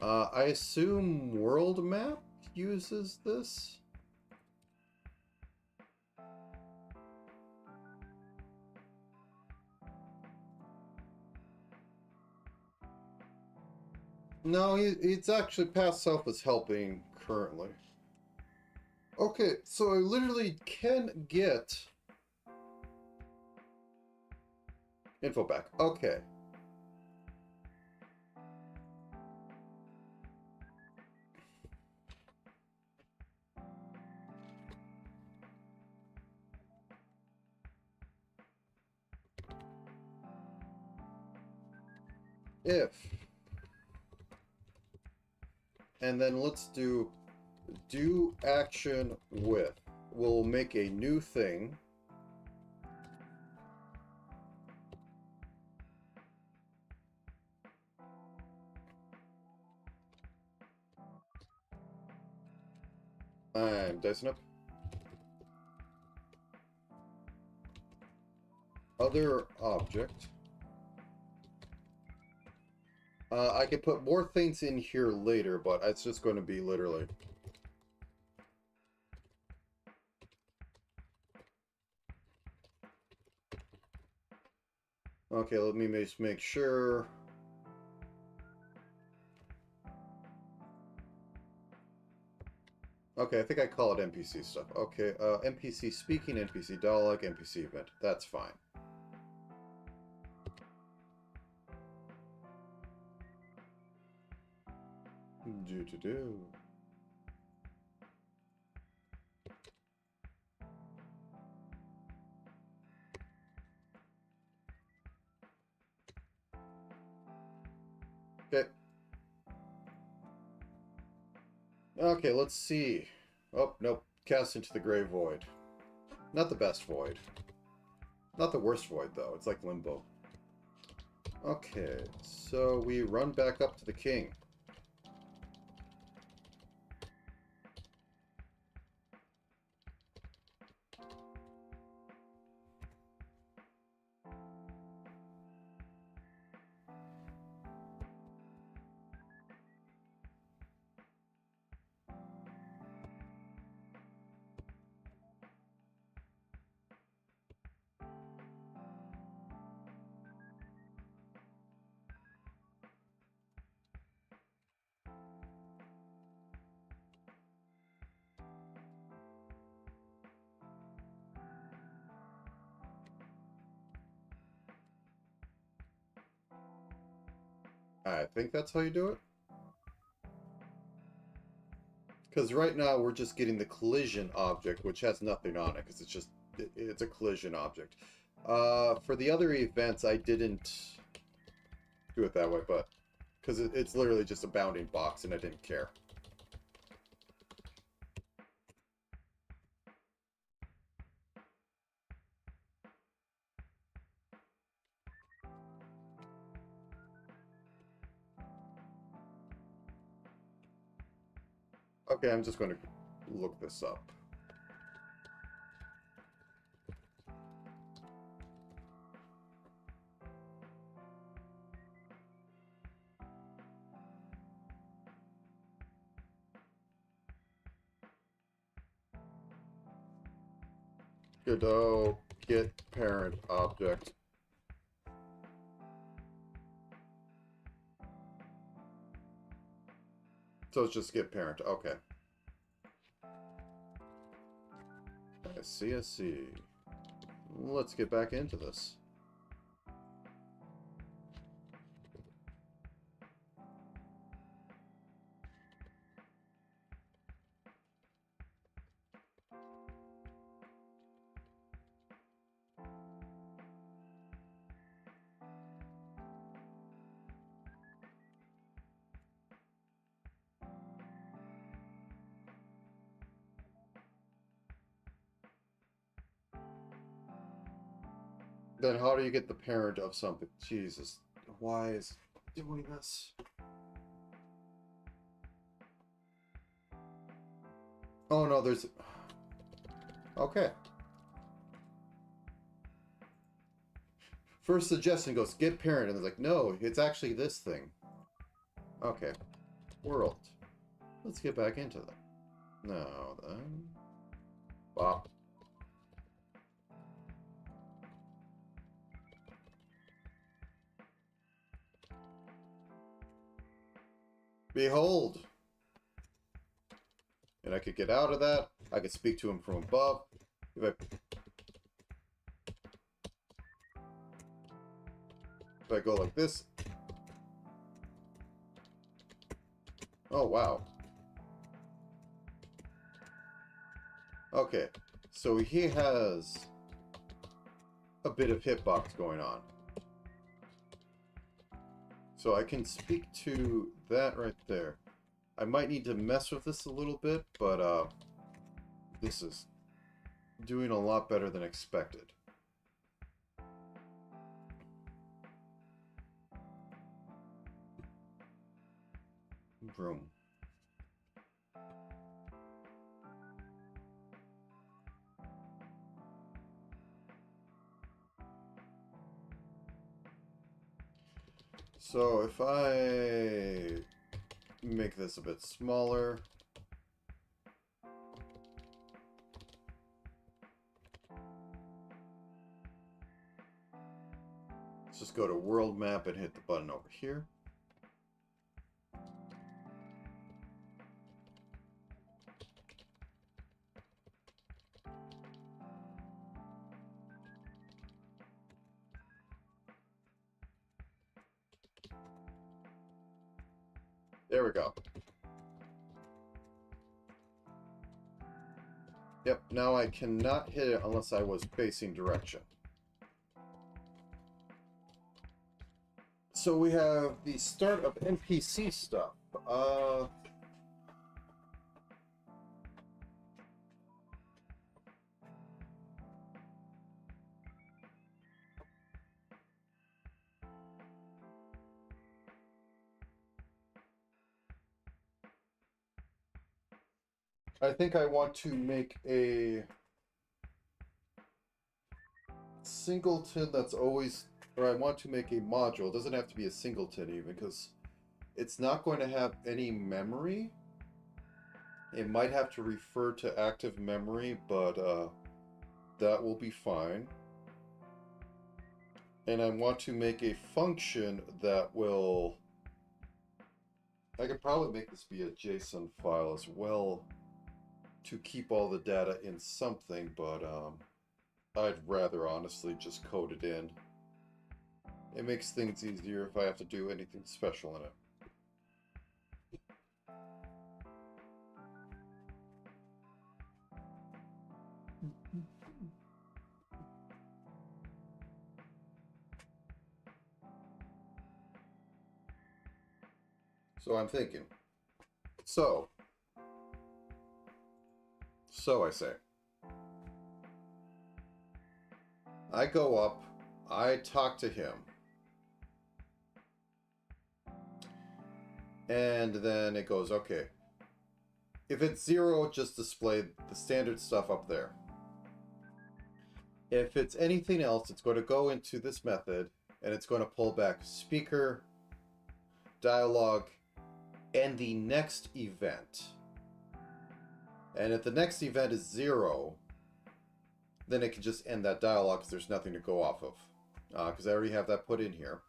I assume world map uses this? No, it's actually past self is helping currently. Okay, so I literally can get info back. Okay. If. And then let's do action with. We'll make a new thing. I'm dicing up. Other object. I could put more things in here later, but it's just going to be literally. Okay, let me just make sure. Okay, I think I call it NPC stuff. Okay, NPC speaking, NPC dialogue, NPC event. That's fine. Do. Okay. Okay, let's see. Oh, nope. Cast into the Grey Void. Not the best void. Not the worst void, though. It's like Limbo. Okay, so we run back up to the king. I think that's how you do it. Because right now we're just getting the collision object, which has nothing on it, because it's a collision object. For the other events, I didn't do it that way, but because it's literally just a bounding box, and I didn't care. Okay, I'm just going to look this up. Godot get parent object. So it's just get parent. Okay. I see, I see. Let's get back into this. Then how do you get the parent of something? Jesus, why is it doing this? Oh no, there's... Okay. First suggestion goes, get parent, and it's like, no, it's actually this thing. Okay. World. Let's get back into that. Now then... Wow. Behold! And I could get out of that. I could speak to him from above. If I go like this... Oh, wow. Okay, so he has a bit of hitbox going on. So I can speak to that right there. I might need to mess with this a little bit, but this is doing a lot better than expected. Vroom. So if I make this a bit smaller, let's just go to world map and hit the button over here. There we go. Yep, now I cannot hit it unless I was facing direction. So we have the start of NPC stuff. I think I want to make a singleton that's always, or I want to make a module. It doesn't have to be a singleton even, because it's not going to have any memory. It might have to refer to active memory, but that will be fine. And I want to make a function that will... I could probably make this be a JSON file as well to keep all the data in something, but I'd rather honestly just code it in. It makes things easier if I have to do anything special in it. So I'm thinking. So I say. I go up, I talk to him. And then it goes, okay. If it's 0, just display the standard stuff up there. If it's anything else, it's going to go into this method, and it's going to pull back speaker, dialogue, and the next event. And if the next event is 0, then it can just end that dialogue because there's nothing to go off of. Because I already have that put in here.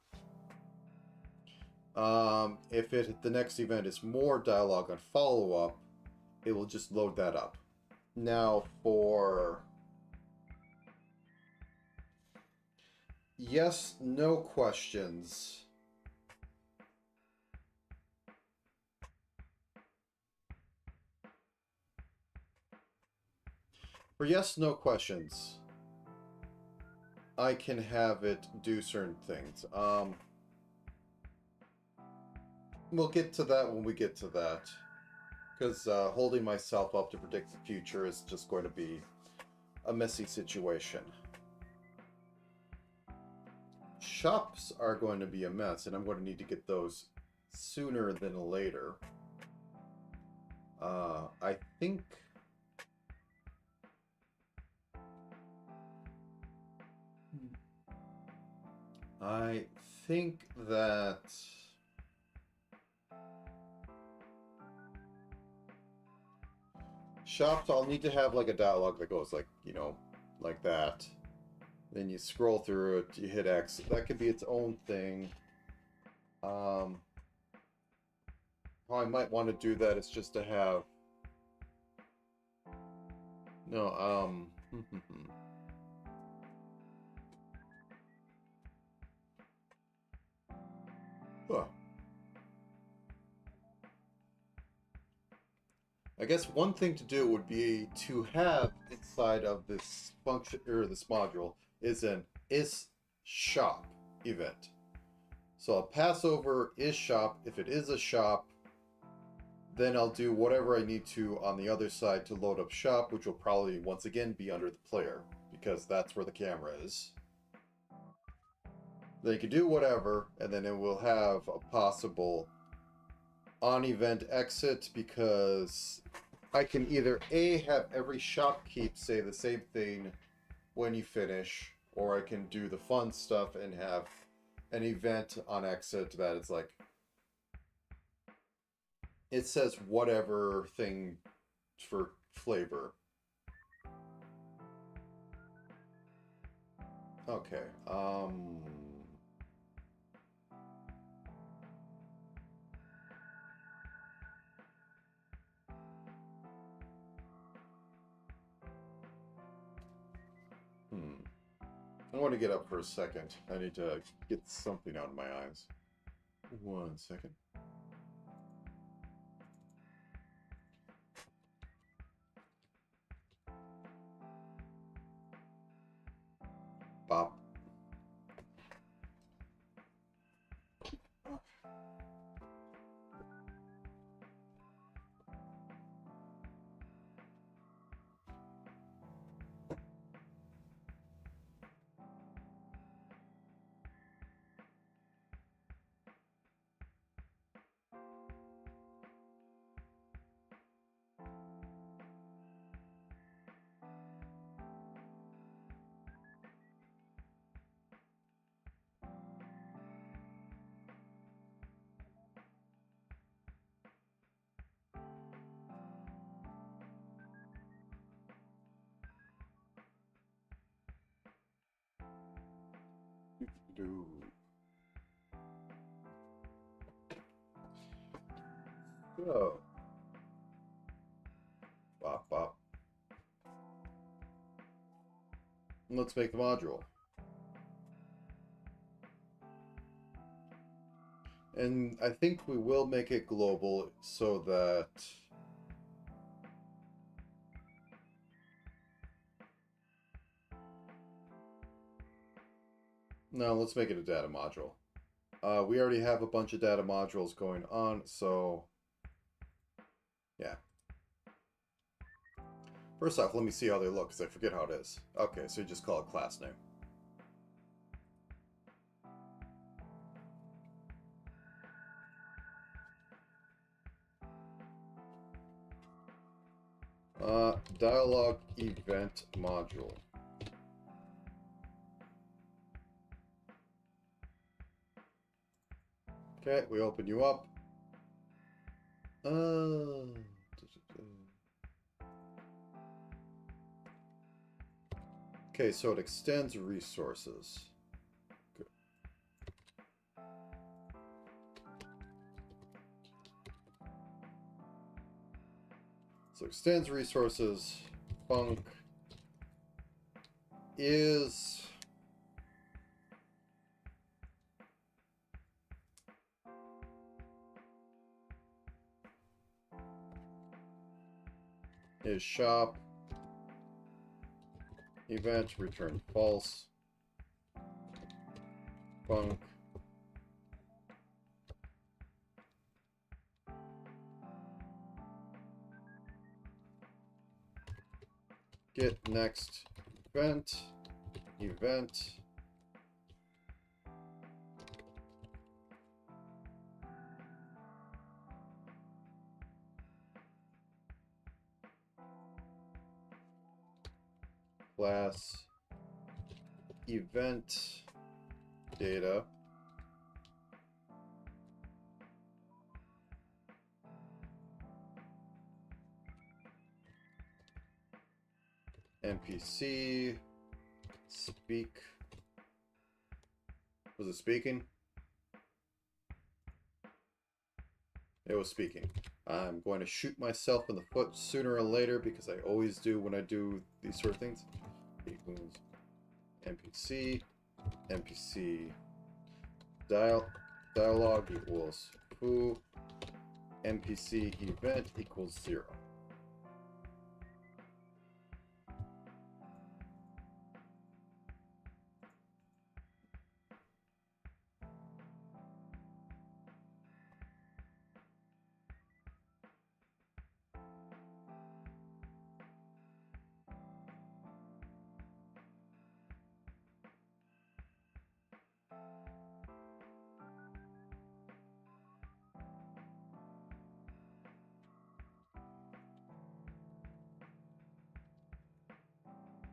If the next event is more dialogue on follow-up, it will just load that up. Now for yes, no questions. For yes, no questions, I can have it do certain things. We'll get to that when we get to that. Because holding myself up to predict the future is just going to be a messy situation. shops are going to be a mess, and I'm going to need to get those sooner than later. I think... I think that... shops, I'll need to have like a dialogue that goes like, you know, like that. Then you scroll through it, you hit X. That could be its own thing. How I might want to do that is just to have... No, huh. I guess one thing to do would be to have inside of this function or this module is an is shop event. So I'll pass over is shop. If it is a shop, then I'll do whatever I need to on the other side to load up shop, which will probably once again be under the player because that's where the camera is. Then you can do whatever, and then it will have a possible on event exit, because I can either A, have every shopkeep say the same thing when you finish, or I can do the fun stuff and have an event on exit that it's like, it says whatever thing for flavor. Okay, I want to get up for a second. I need to get something out of my eyes. 1 second. Bop. Do. So. Bop, bop. Let's make the module. And I think we will make it global so that... No, let's make it a data module. We already have a bunch of data modules going on, so... yeah. First off, let me see how they look, because I forget how it is. Okay, so you just call it class name. Dialog event module. Okay, we open you up. Okay, so it extends resources. Good. So extends resources, func is shop event return false, func get next event class event data NPC speak. Was it speaking? It was speaking. I'm going to shoot myself in the foot sooner or later because I always do when I do these sort of things. Equals NPC dialogue equals foo, NPC event equals 0.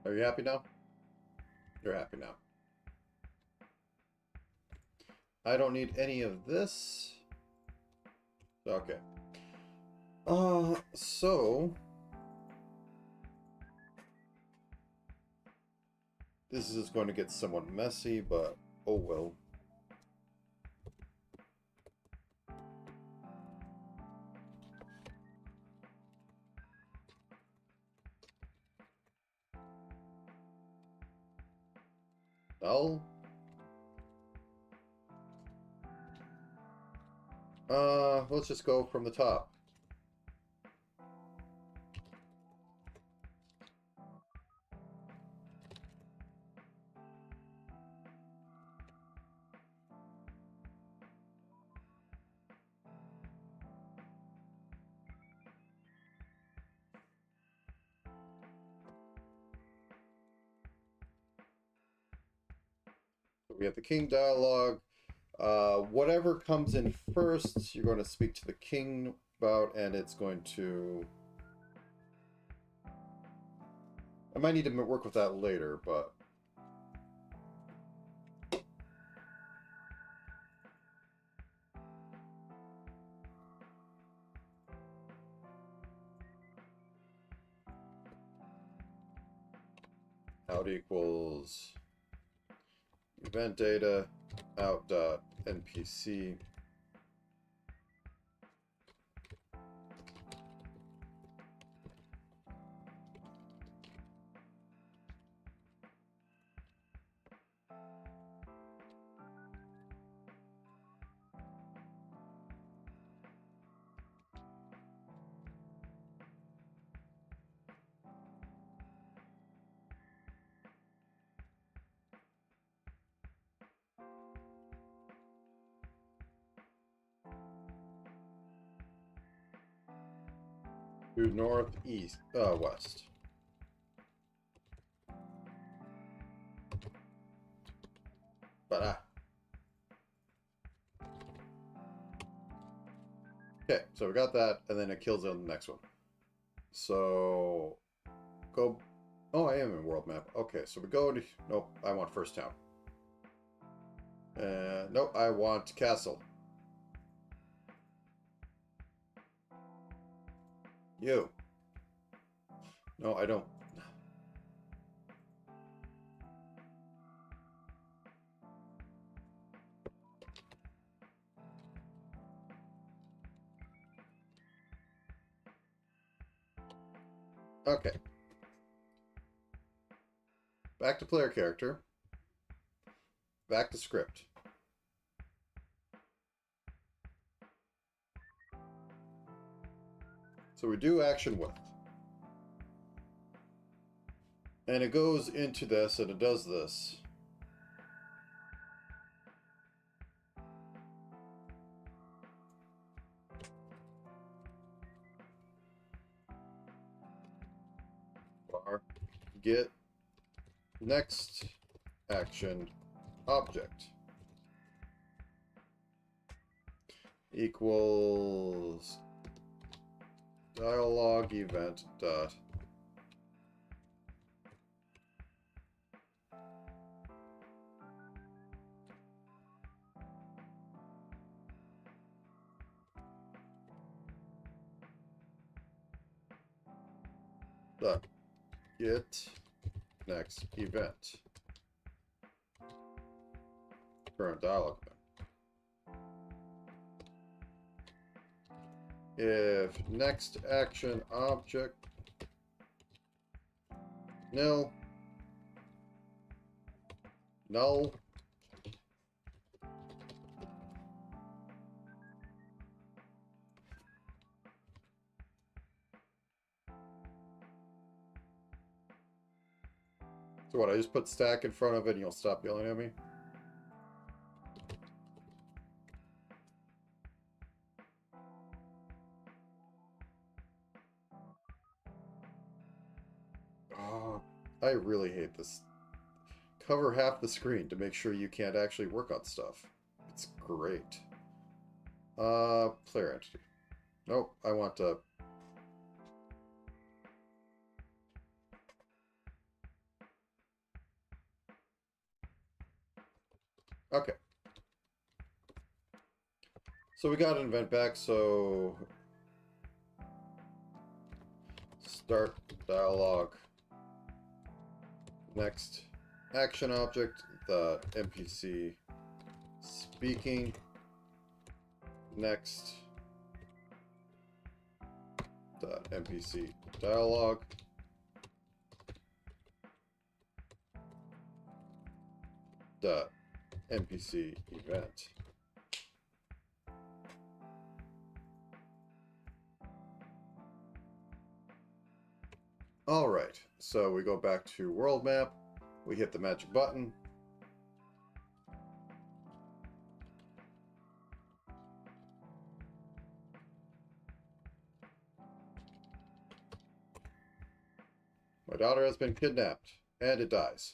Are you happy now? You're happy now. I don't need any of this. Okay. So this is going to get somewhat messy, but oh well. Null. Let's just go from the top. We have the king dialogue. Whatever comes in first, you're going to speak to the king about, and it's going to... I might need to work with that later, but... out equals event data out dot npc to northeast west. But okay, so we got that, and then it kills it on the next one. So go. Oh, I am in world map. Okay, so we go to. Nope, I want first town. Nope, I want castle. You. No, I don't. Okay. Back to player character. Back to script. So we do action with. And it goes into this and it does this. Bar get next action object equals dialogue event dot Dot get next event. Current dialog. If next action object nil, null, so what, I just put stack in front of it and you'll stop yelling at me? Oh, I really hate this. Cover half the screen to make sure you can't actually work on stuff. It's great. Player entity. Nope, I want to... Okay. So we got an event back, so... Start dialog. Next action object, the NPC speaking. Next, the NPC dialog. The NPC event. All right, so we go back to world map. We hit the magic button. My daughter has been kidnapped, and it dies.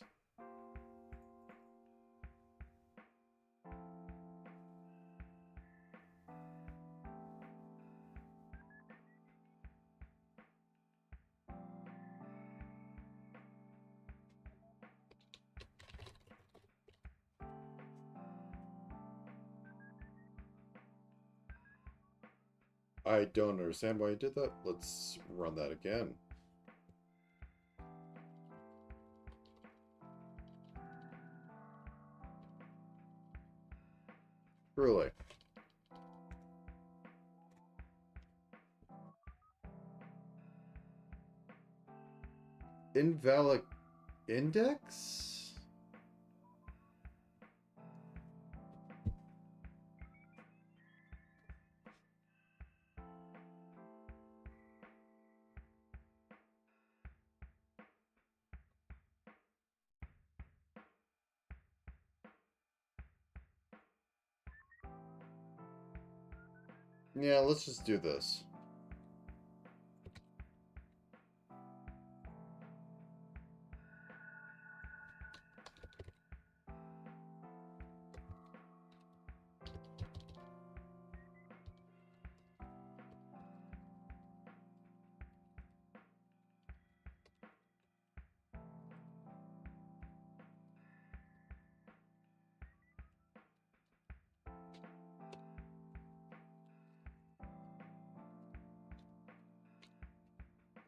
I don't understand why you did that. Let's run that again. Truly. Invalid index? Yeah, let's just do this.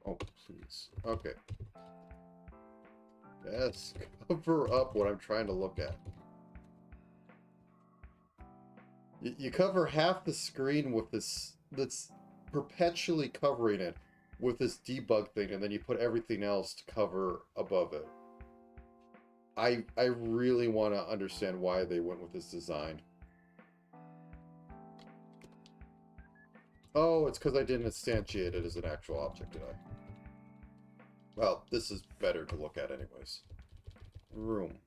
Oh, please. Okay. Yes, cover up what I'm trying to look at. You cover half the screen with this, that's perpetually covering it with this debug thing, and then you put everything else to cover above it. I really want to understand why they went with this design. Oh, it's because I didn't instantiate it as an actual object, did I? Well, this is better to look at anyways. Room.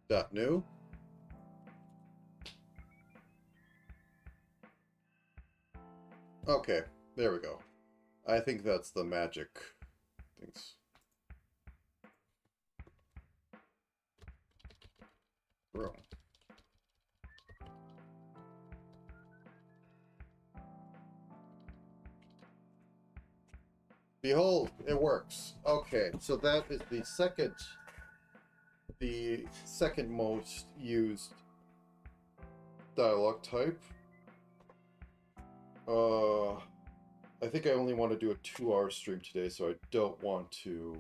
Dot new. Okay, there we go. I think that's the magic things. room. Behold, it works. Okay, so that is the second most used dialogue type. I think I only want to do a 2-hour stream today, so I don't want to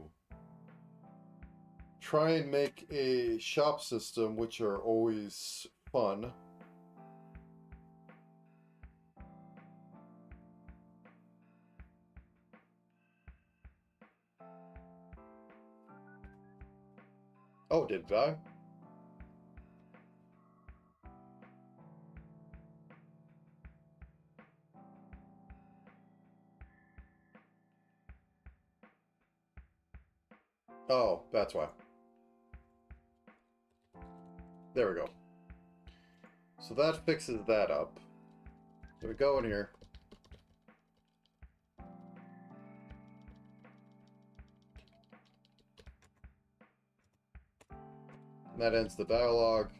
try and make a shop system, which are always fun. Oh, did I? Oh, that's why. There we go. So that fixes that up. So we go in here. And that ends the dialogue.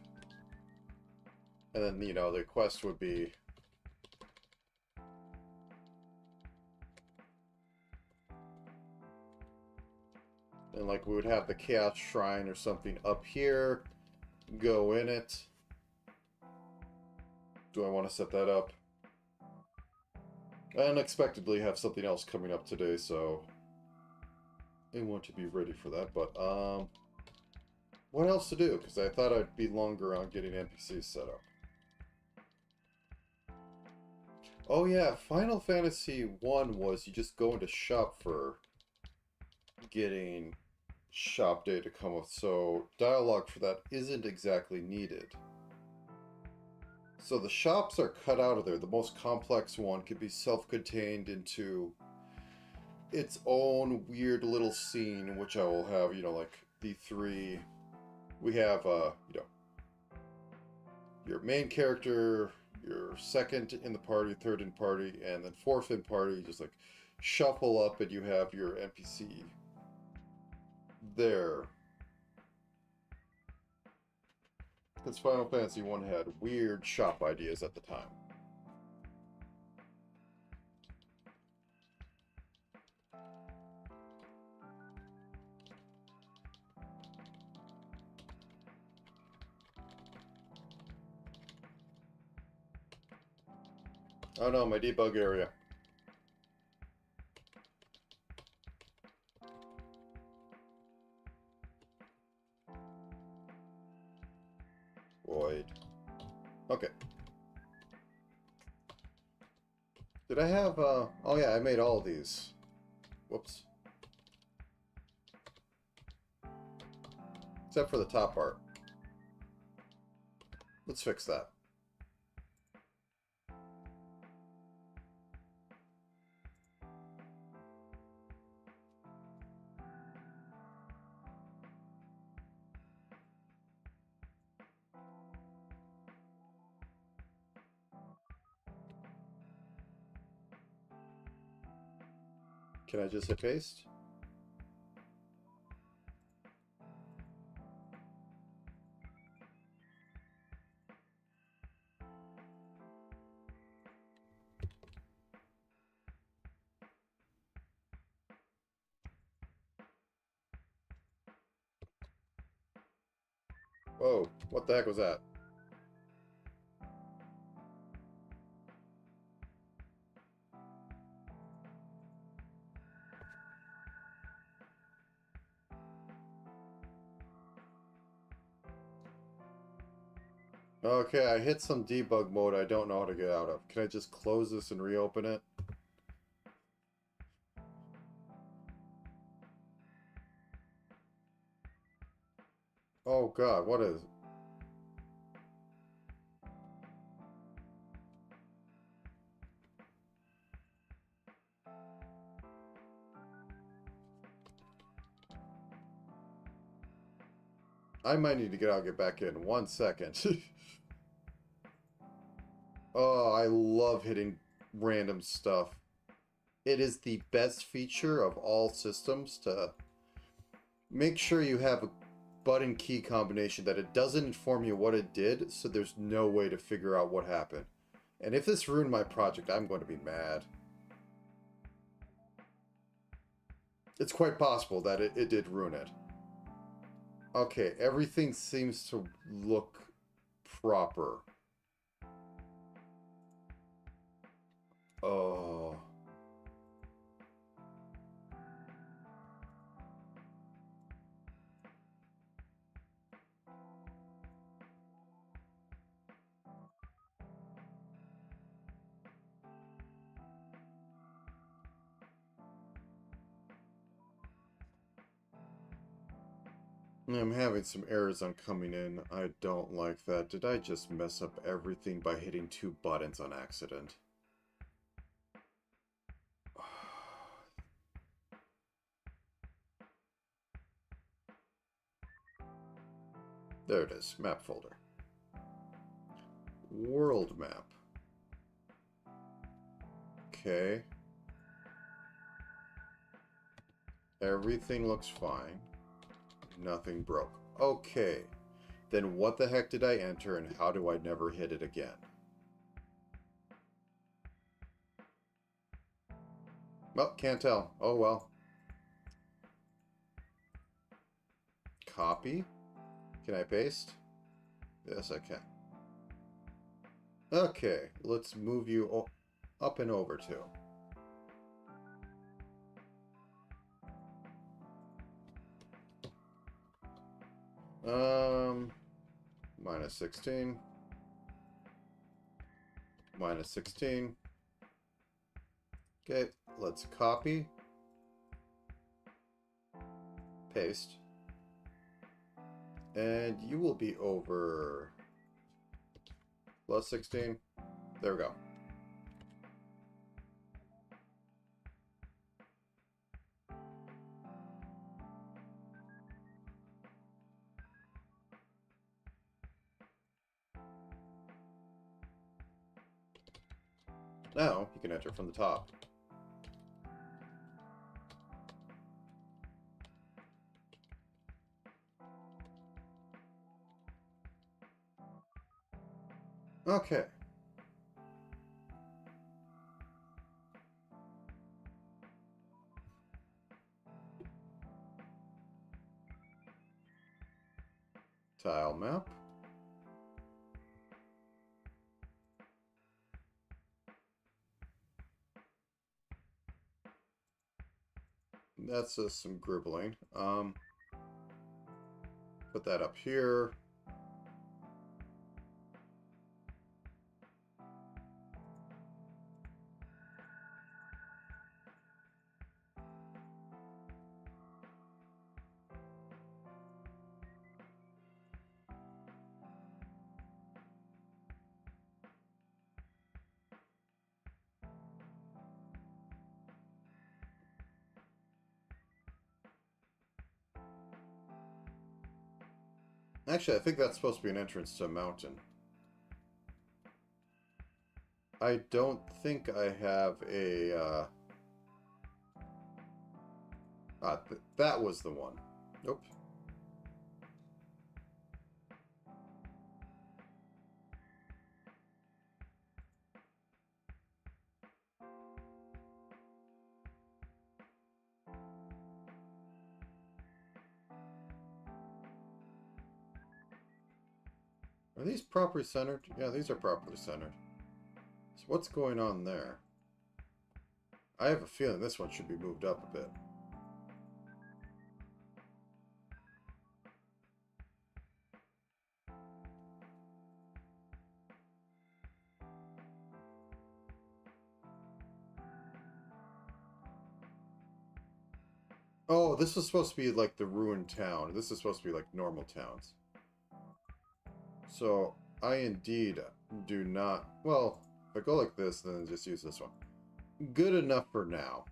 And then, you know, the quest would be... And like we would have the Chaos Shrine or something up here. Go in it. Do I want to set that up? I unexpectedly have something else coming up today, so I want to be ready for that. But what else to do? Because I thought I'd be longer on getting NPCs set up. Oh yeah, Final Fantasy 1 was you just go into shop for getting shop data to come with, so dialogue for that isn't exactly needed. So the shops are cut out of there. The most complex one could be self-contained into its own weird little scene, which I will have, you know, like the three. We have, you know, your main character, your second in the party, third in party, and then fourth in party. Just like shuffle up, and you have your NPC there. Because Final Fantasy 1 had weird shop ideas at the time. Oh no, my debug area. Void. Okay. Did I have, oh yeah, I made all of these. Whoops. Except for the top part. Let's fix that. Can I just hit paste? Whoa, what the heck was that? Okay, I hit some debug mode I don't know how to get out of. Can I just close this and reopen it? Oh god, what is... I might need to get out and get back in. 1 second. Oh, I love hitting random stuff. It is the best feature of all systems to make sure you have a button key combination that it doesn't inform you what it did, so there's no way to figure out what happened. And if this ruined my project, I'm going to be mad. It's quite possible that it did ruin it. Okay, everything seems to look proper. Oh. I'm having some errors on coming in. I don't like that. Did I just mess up everything by hitting 2 buttons on accident? There it is. Map folder. World map. Okay. Everything looks fine. Nothing broke. Okay. Then what the heck did I enter and how do I never hit it again? Well, can't tell. Oh well. Copy. Can I paste? Yes, I can. Okay, let's move you up and over to. Minus 16. Minus 16. Okay, let's copy. Paste. And you will be over plus 16. There we go. Now, you can enter from the top. Okay. Tile map. That's some gribbling. Put that up here. Actually, I think that's supposed to be an entrance to a mountain. I don't think I have a, that was the one. Nope. Are these properly centered? Yeah, these are properly centered. So what's going on there? I have a feeling this one should be moved up a bit. Oh, this was supposed to be like the ruined town. This is supposed to be like normal towns. So, I indeed do not... Well, if I go like this, then just use this one. Good enough for now.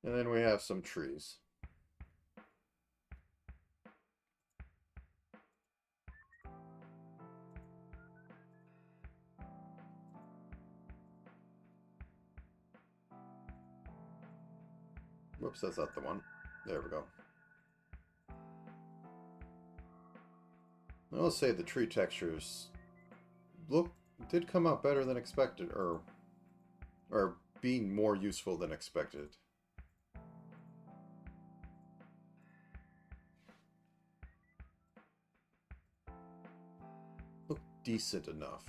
And then we have some trees. Whoops, that's not the one. There we go. I'll say the tree textures did come out better than expected, or being more useful than expected. Look decent enough.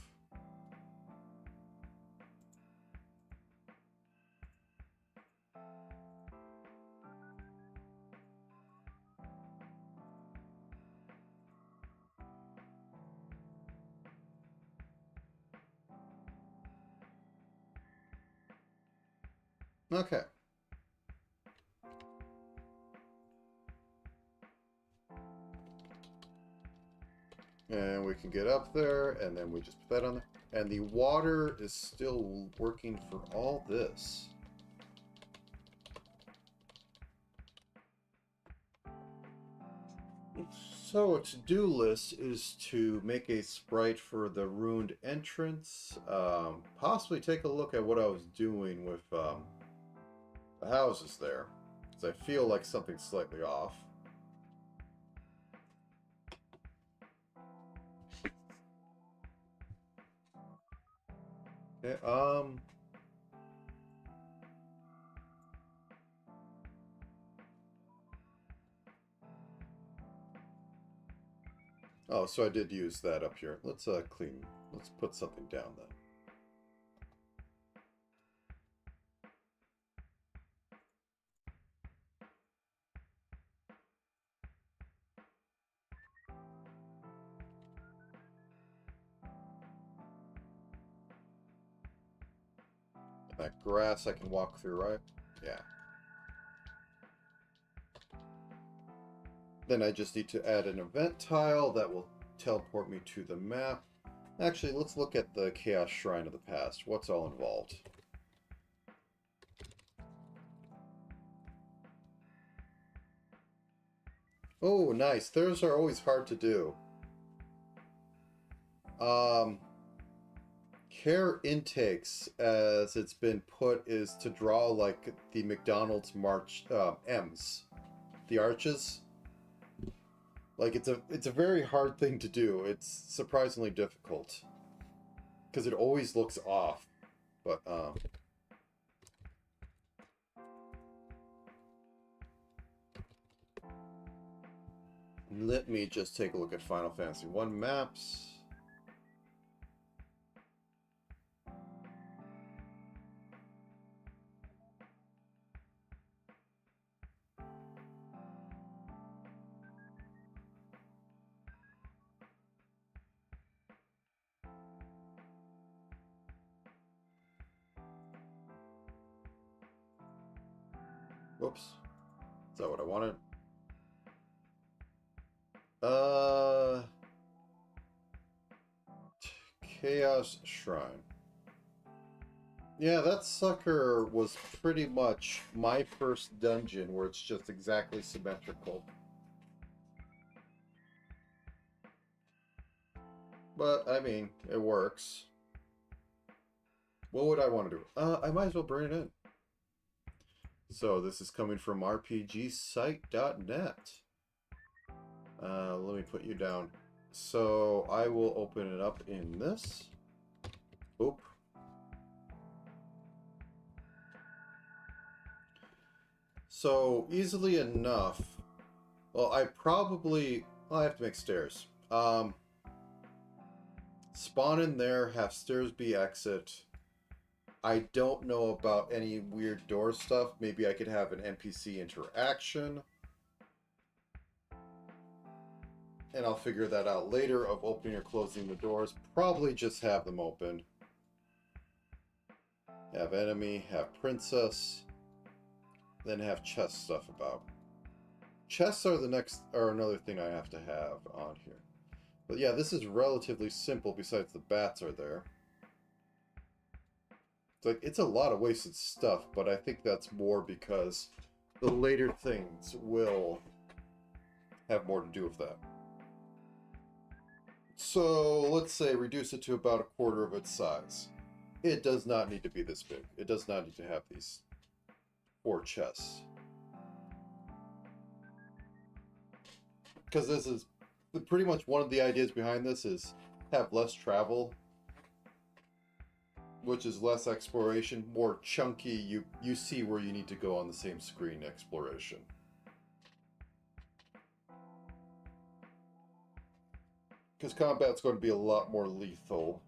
Okay. And we can get up there, and then we just put that on there. And the water is still working for all this. So a to-do list is to make a sprite for the ruined entrance. Possibly take a look at what I was doing with the houses there, because I feel like something's slightly off. Okay, oh, so I did use that up here. Let's let's put something down then. That grass I can walk through, right? Yeah. Then I just need to add an event tile that will teleport me to the map. Actually, let's look at the Chaos Shrine of the Past. What's all involved? Oh, nice. Those are always hard to do. Care intakes, as it's been put, is to draw like the McDonald's march M's, the arches. Like it's a very hard thing to do. It's surprisingly difficult because it always looks off. But let me just take a look at Final Fantasy 1 maps. Whoops. Is that what I wanted? Chaos Shrine. Yeah, that sucker was pretty much my first dungeon where it's just exactly symmetrical. But, I mean, it works. What would I want to do? I might as well bring it in. So, this is coming from rpgsite.net. Let me put you down. So, I will open it up in this. Oop. So, easily enough... Well, I have to make stairs. Spawn in there, have stairs be exit. I don't know about any weird door stuff. Maybe I could have an NPC interaction. And I'll figure that out later of opening or closing the doors. Probably just have them open. Have enemy, have princess. Then have chest stuff about. Chests are another thing I have to have on here. But yeah, this is relatively simple besides the bats are there. It's a lot of wasted stuff, but I think that's more because the later things will have more to do with that. So let's say reduce it to about 1/4 of its size. It does not need to be this big. It does not need to have these 4 chests. Because this is pretty much one of the ideas behind this is have less travel, which is less exploration, more chunky. You see where you need to go on the same screen exploration. Because combat's going to be a lot more lethal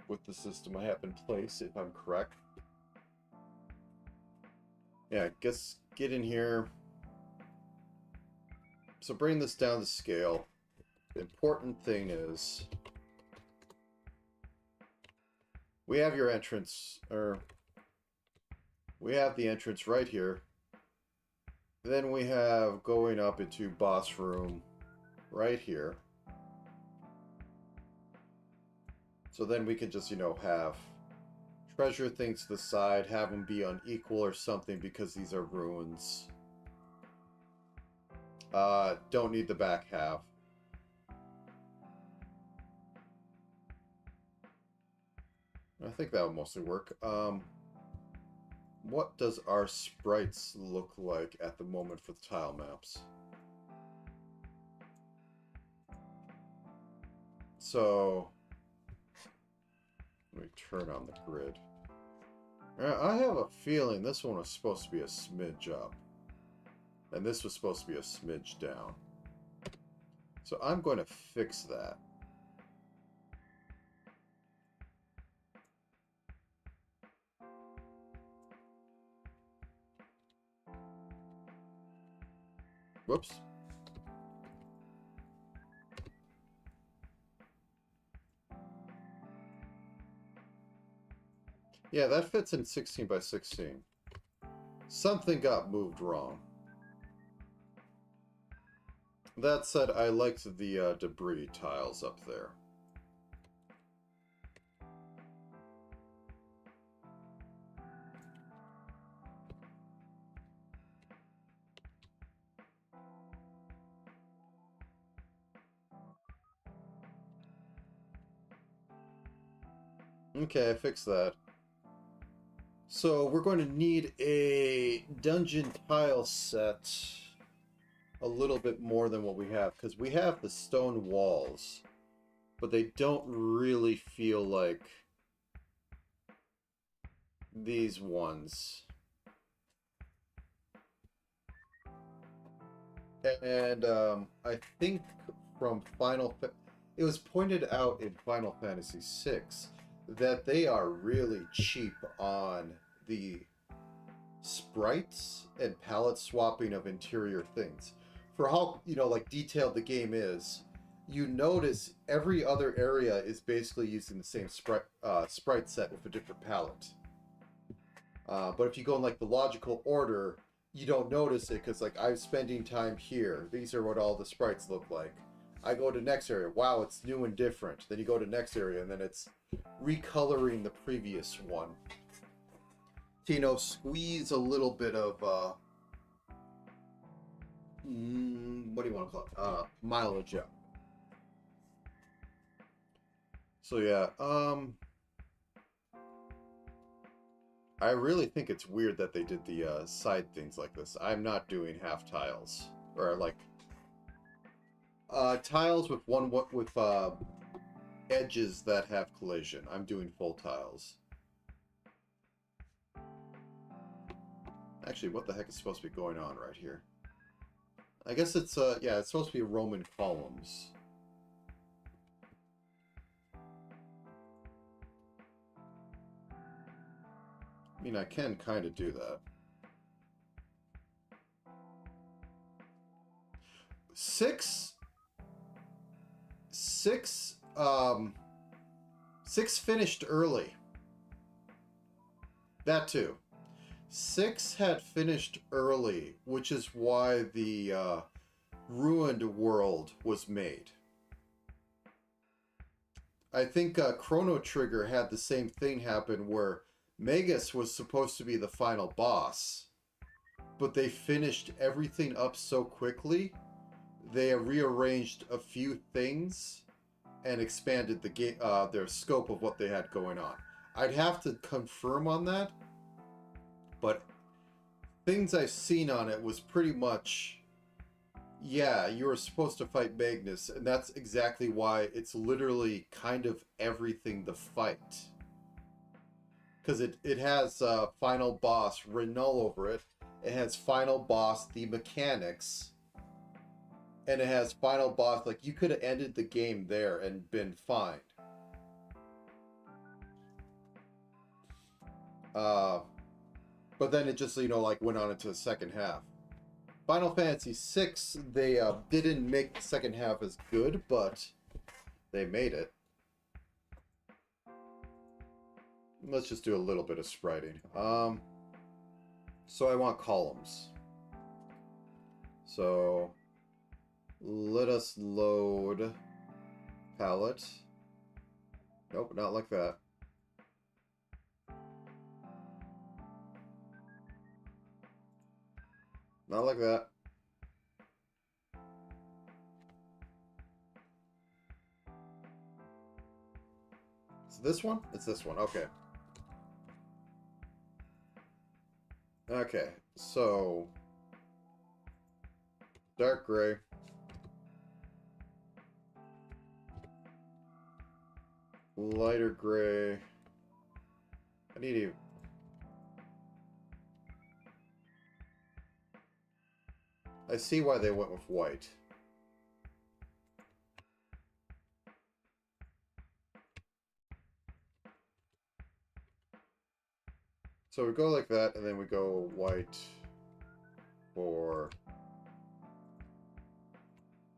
with the system I have in place, if I'm correct. Yeah, I guess get in here. So bring this down to scale. The important thing is we have your entrance, or we have the entrance right here. Then we have going up into boss room right here. So then we can just, you know, have treasure things to the side, have them be unequal or something because these are ruins. Don't need the back half. I think that would mostly work. What does our sprites look like at the moment for the tile maps? So, let me turn on the grid. I have a feeling this one was supposed to be a smidge up. And this was supposed to be a smidge down. So I'm going to fix that. Whoops. Yeah, that fits in 16 by 16. Something got moved wrong. That said, I liked the debris tiles up there. Okay, I fixed that. So we're going to need a dungeon tile set a little bit more than what we have, because we have the stone walls, but they don't really feel like these ones. And I think from it was pointed out in Final Fantasy VI that they are really cheap on the sprites and palette swapping of interior things. For how, you know, like detailed the game is, you notice every other area is basically using the same sprite set with a different palette. But if you go in like the logical order, you don't notice it because like I'm spending time here. These are what all the sprites look like. I go to next area. Wow, it's new and different. Then you go to next area and then it's recoloring the previous one. To, you know, squeeze a little bit of what do you want to call it? Mileage out. So yeah, I really think it's weird that they did the side things like this. I'm not doing half tiles or like tiles with edges that have collision. I'm doing full tiles. Actually, what the heck is supposed to be going on right here? I guess it's yeah, it's supposed to be Roman columns. I mean, I can kind of do that. Six finished early. That too. 6 had finished early, which is why the Ruined World was made. I think Chrono Trigger had the same thing happen where Magus was supposed to be the final boss, but they finished everything up so quickly, they rearranged a few things and expanded the game, their scope of what they had going on. I'd have to confirm on that, but things I've seen on it was pretty much Yeah, you were supposed to fight Magnus, and that's exactly why it's literally kind of everything the fight. Because it has final boss written all over it. It has final boss the mechanics, and it has final boss. Like you could have ended the game there and been fine. Uh, but then it just like went on into the second half. Final Fantasy VI, they didn't make the second half as good, but they made it. Let's just do a little bit of spriting. So I want columns. So let us load palette. Nope, not like that. Not like that. It's this one? It's this one. Okay. Okay, so dark gray. Lighter gray. I need to... I see why they went with white. So we go like that, and then we go white for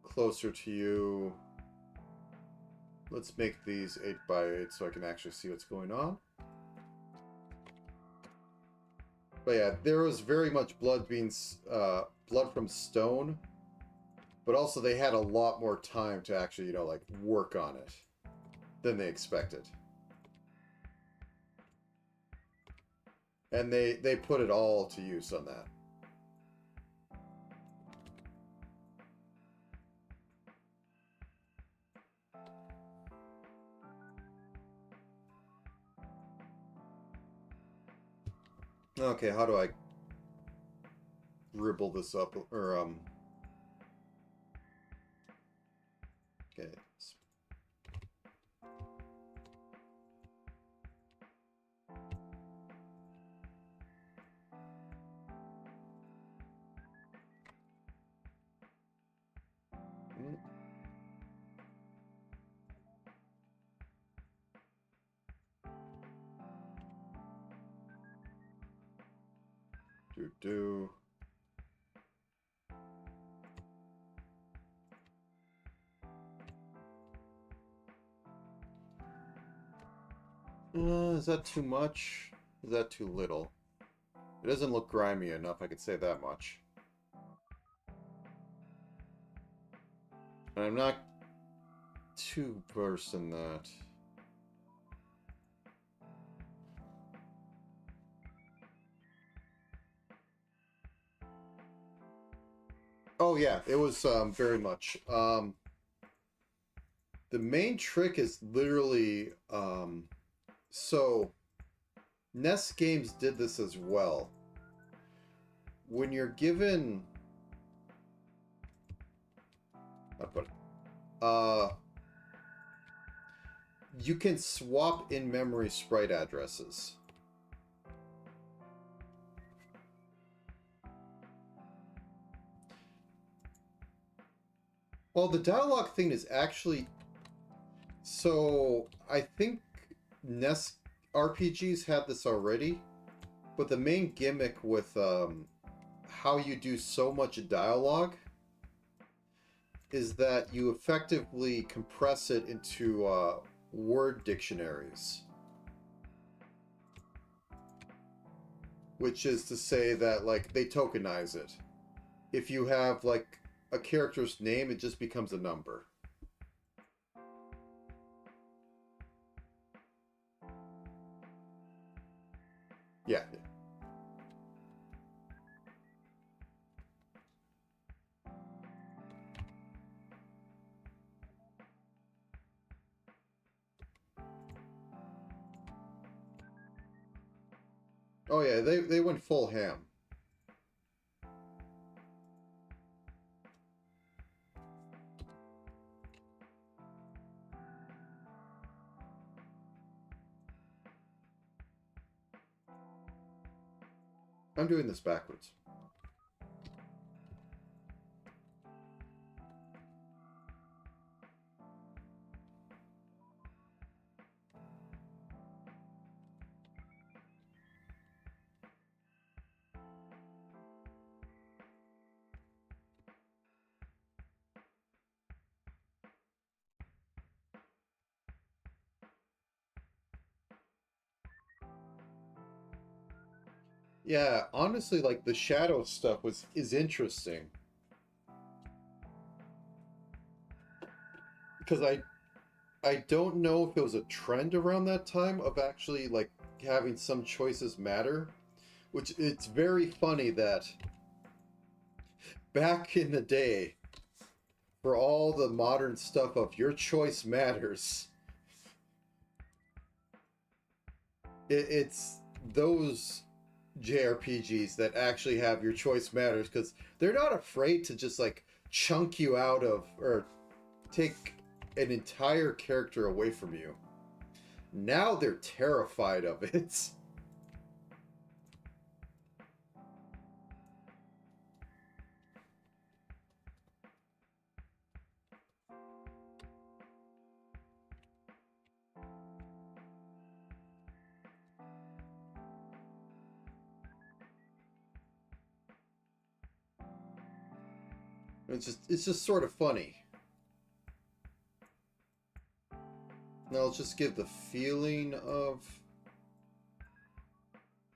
closer to you. Let's make these 8x8 so I can actually see what's going on. But yeah, there was very much blood from stone, but also they had a lot more time to actually, like work on it than they expected. And they put it all to use on that. Okay, how do I dribble this up, or okay. Do. Is that too much? Is that too little? It doesn't look grimy enough, I could say that much. And I'm not too versed in that. Oh yeah, it was very much. The main trick is literally so NES games did this as well. When you're given you can swap in-memory sprite addresses. Well, the dialogue thing is actually... So, I think NES RPGs had this already, but the main gimmick with how you do so much dialogue is that you effectively compress it into word dictionaries. Which is to say that, like, they tokenize it. If you have, like, a character's name, it just becomes a number. Yeah. Oh yeah, they went full ham. I'm doing this backwards. Yeah, honestly, like the shadow stuff is interesting because I don't know if it was a trend around that time of actually like having some choices matter, which it's very funny that back in the day, for all the modern stuff of your choice matters, it's those JRPGs that actually have your choice matters because they're not afraid to just like chunk you out of or take an entire character away from you. Now they're terrified of it. It's just sort of funny. Now let's just give the feeling of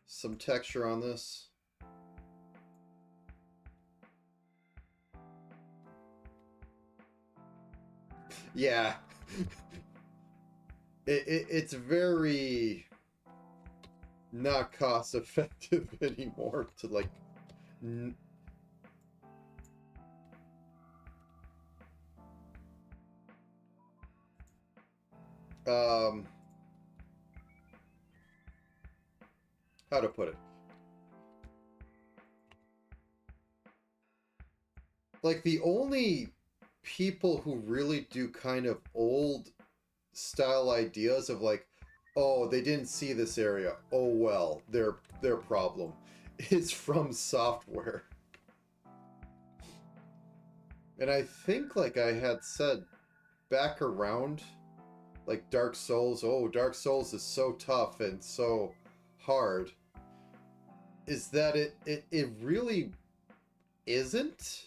some texture on this. Yeah. It's very not cost effective anymore to like um how to put it, like the only people who really do kind of old style ideas of like, oh, they didn't see this area, oh well, their problem is from software. And I think like I had said back around like Dark Souls, oh, Dark Souls is so tough and so hard, is that it really isn't.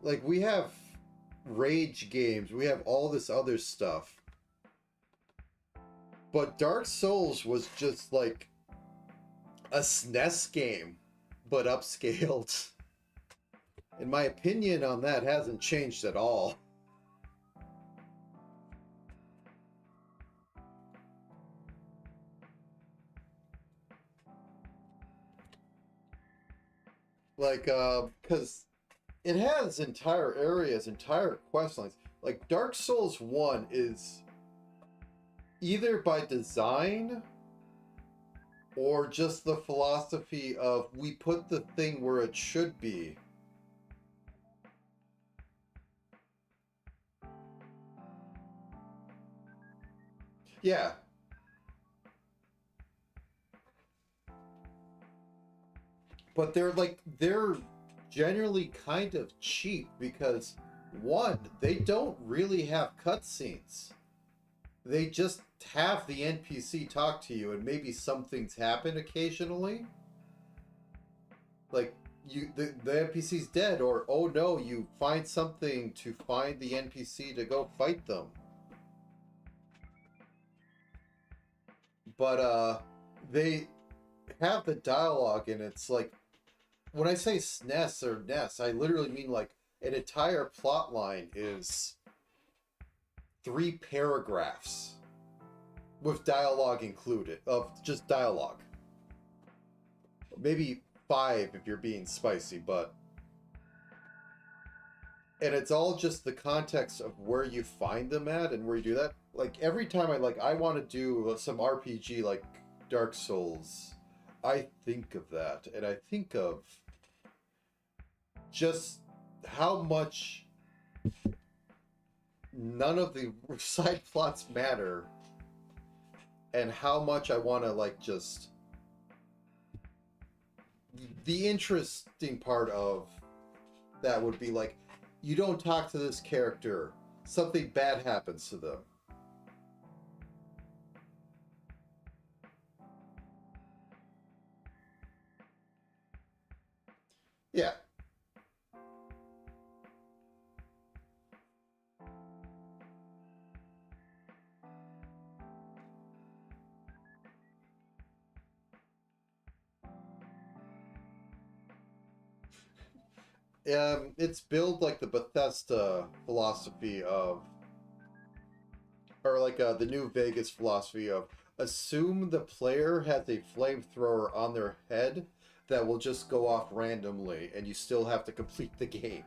Like we have rage games, we have all this other stuff, but Dark Souls was just like a SNES game but upscaled. And my opinion on that hasn't changed at all. Like because it has entire areas, entire quest lines. Like Dark Souls 1 is either by design or just the philosophy of we put the thing where it should be. Yeah, but they're generally kind of cheap because one, they don't really have cutscenes. They just have the NPC talk to you and maybe some things happen occasionally. Like the NPC's dead, or oh no, you find something to find the NPC to go fight them. But they have the dialogue and it's like when I say SNES or NES, I literally mean like an entire plot line is 3 paragraphs with dialogue included, of just dialogue. Maybe 5 if you're being spicy, but and it's all just the context of where you find them at and where you do that. Like every time I want to do some RPG like Dark Souls, I think of that and I think of just how much none of the side plots matter and how much I want to like just the interesting part of that would be like, you don't talk to this character, something bad happens to them. Yeah. It's built like the Bethesda philosophy of, or like the New Vegas philosophy of, assume the player has a flamethrower on their head that will just go off randomly, and you still have to complete the game.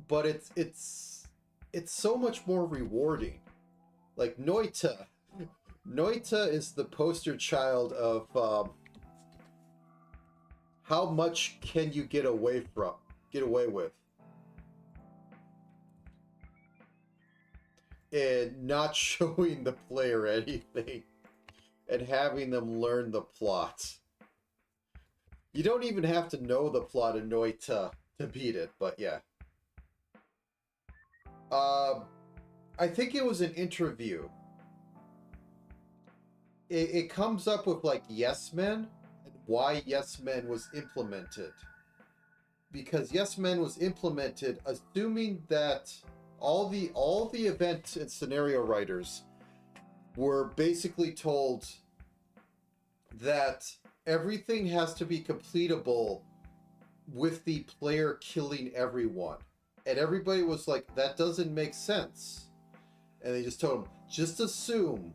But it's so much more rewarding. Like Noita is the poster child of how much can you get away with, and not showing the player anything and having them learn the plot. You don't even have to know the plot of Noita to beat it, but yeah. I think it was an interview. It comes up with like Yes Men and why Yes Men was implemented. Because Yes Men was implemented assuming that all the event and scenario writers were basically told that everything has to be completable with the player killing everyone. And everybody was like, that doesn't make sense. And they just told him, just assume,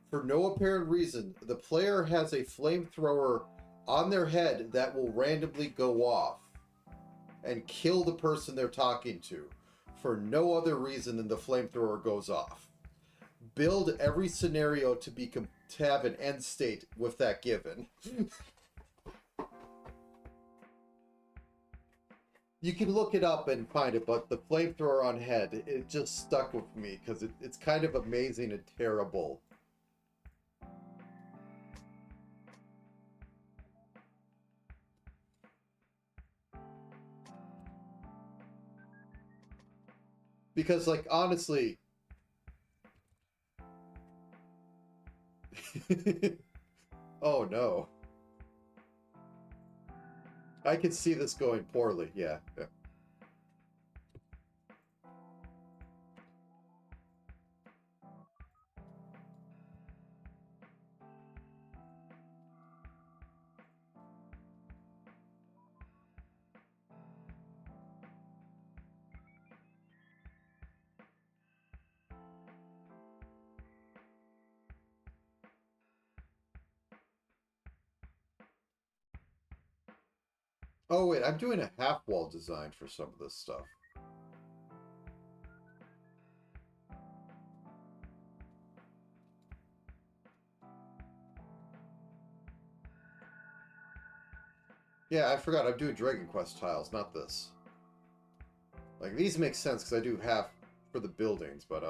for no apparent reason, the player has a flamethrower on their head that will randomly go off and kill the person they're talking to for no other reason than the flamethrower goes off. Build every scenario to have an end state with that given. You can look it up and find it, but the flamethrower on head, it just stuck with me because it's kind of amazing and terrible. Because, like, honestly... Oh, no. I can see this going poorly, yeah. Oh, wait, I'm doing a half-wall design for some of this stuff. Yeah, I forgot, I'm doing Dragon Quest tiles, not this. Like, these make sense because I do half for the buildings, but,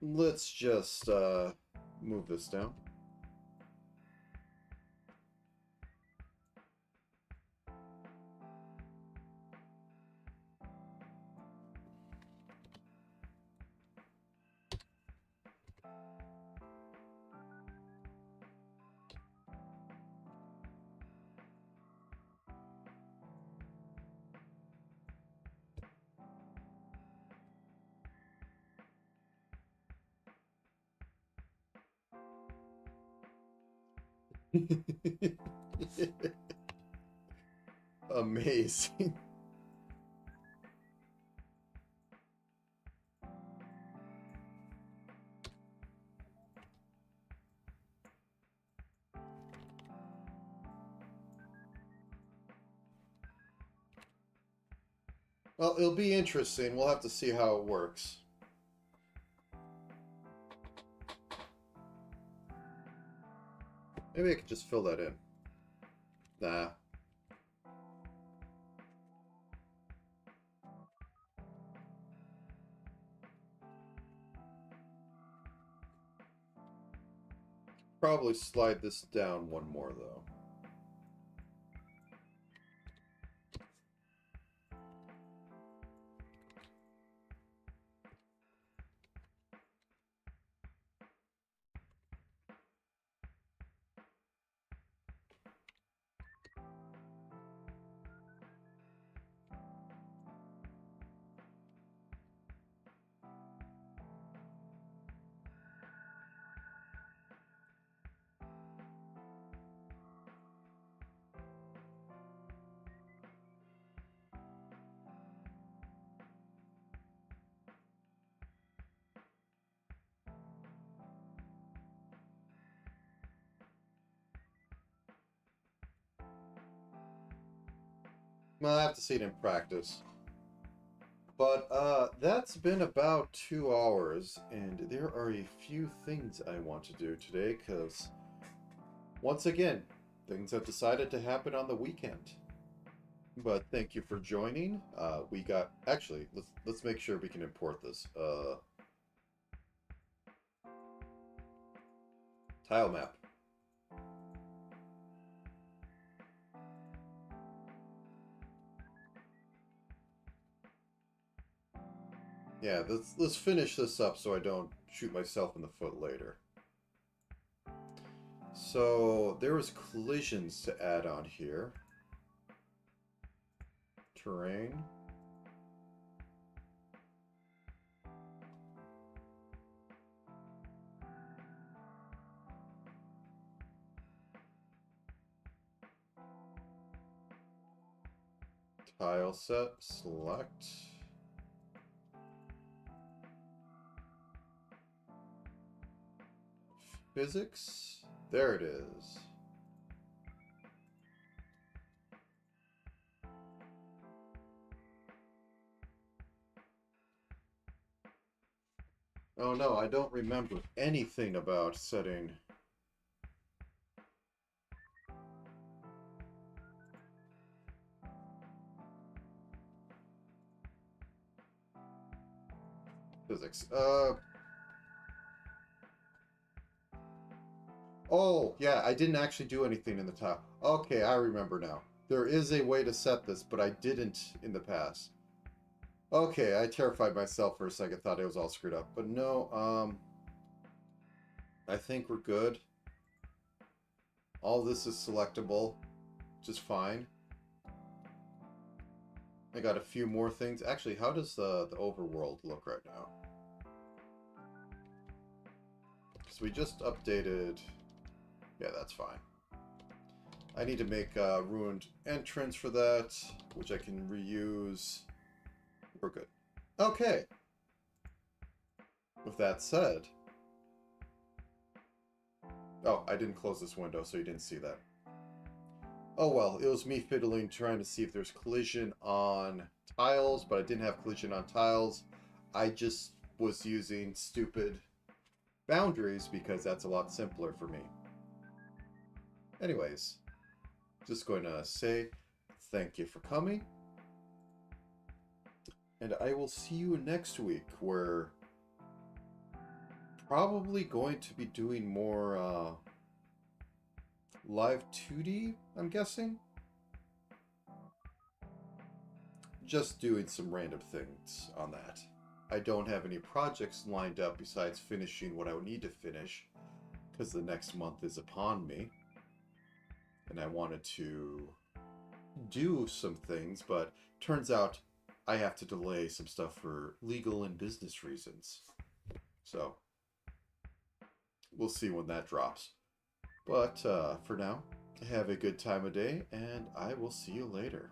let's just, move this down. Amazing. Well, it'll be interesting. We'll have to see how it works. Maybe I could just fill that in. Nah. probably slide this down one more, though. Well, I have to see it in practice. But that's been about 2 hours, and there are a few things I want to do today, because once again, things have decided to happen on the weekend. But thank you for joining. We got actually let's make sure we can import this. Tile map. Yeah, let's finish this up so I don't shoot myself in the foot later. So there was collisions to add on here. Terrain. Tile set, select. Physics. There it is. Oh no, I don't remember anything about setting. Physics. Oh, yeah, I didn't actually do anything in the top. Okay, I remember now. There is a way to set this, but I didn't in the past. Okay, I terrified myself for a second, thought it was all screwed up. But no, I think we're good. All this is selectable, which is fine. I got a few more things. Actually, how does the overworld look right now? So we just updated... Yeah, that's fine. I need to make a ruined entrance for that, which I can reuse. We're good. Okay. With that said... Oh, I didn't close this window, so you didn't see that. Oh well, it was me fiddling, trying to see if there's collision on tiles, but I didn't have collision on tiles. I just was using stupid boundaries because that's a lot simpler for me. Anyways, just going to say thank you for coming. And I will see you next week, where probably going to be doing more live 2D, I'm guessing. Just doing some random things on that. I don't have any projects lined up besides finishing what I would need to finish, because the next month is upon me. And I wanted to do some things, but turns out I have to delay some stuff for legal and business reasons. So, we'll see when that drops. But for now, have a good time of day, and I will see you later.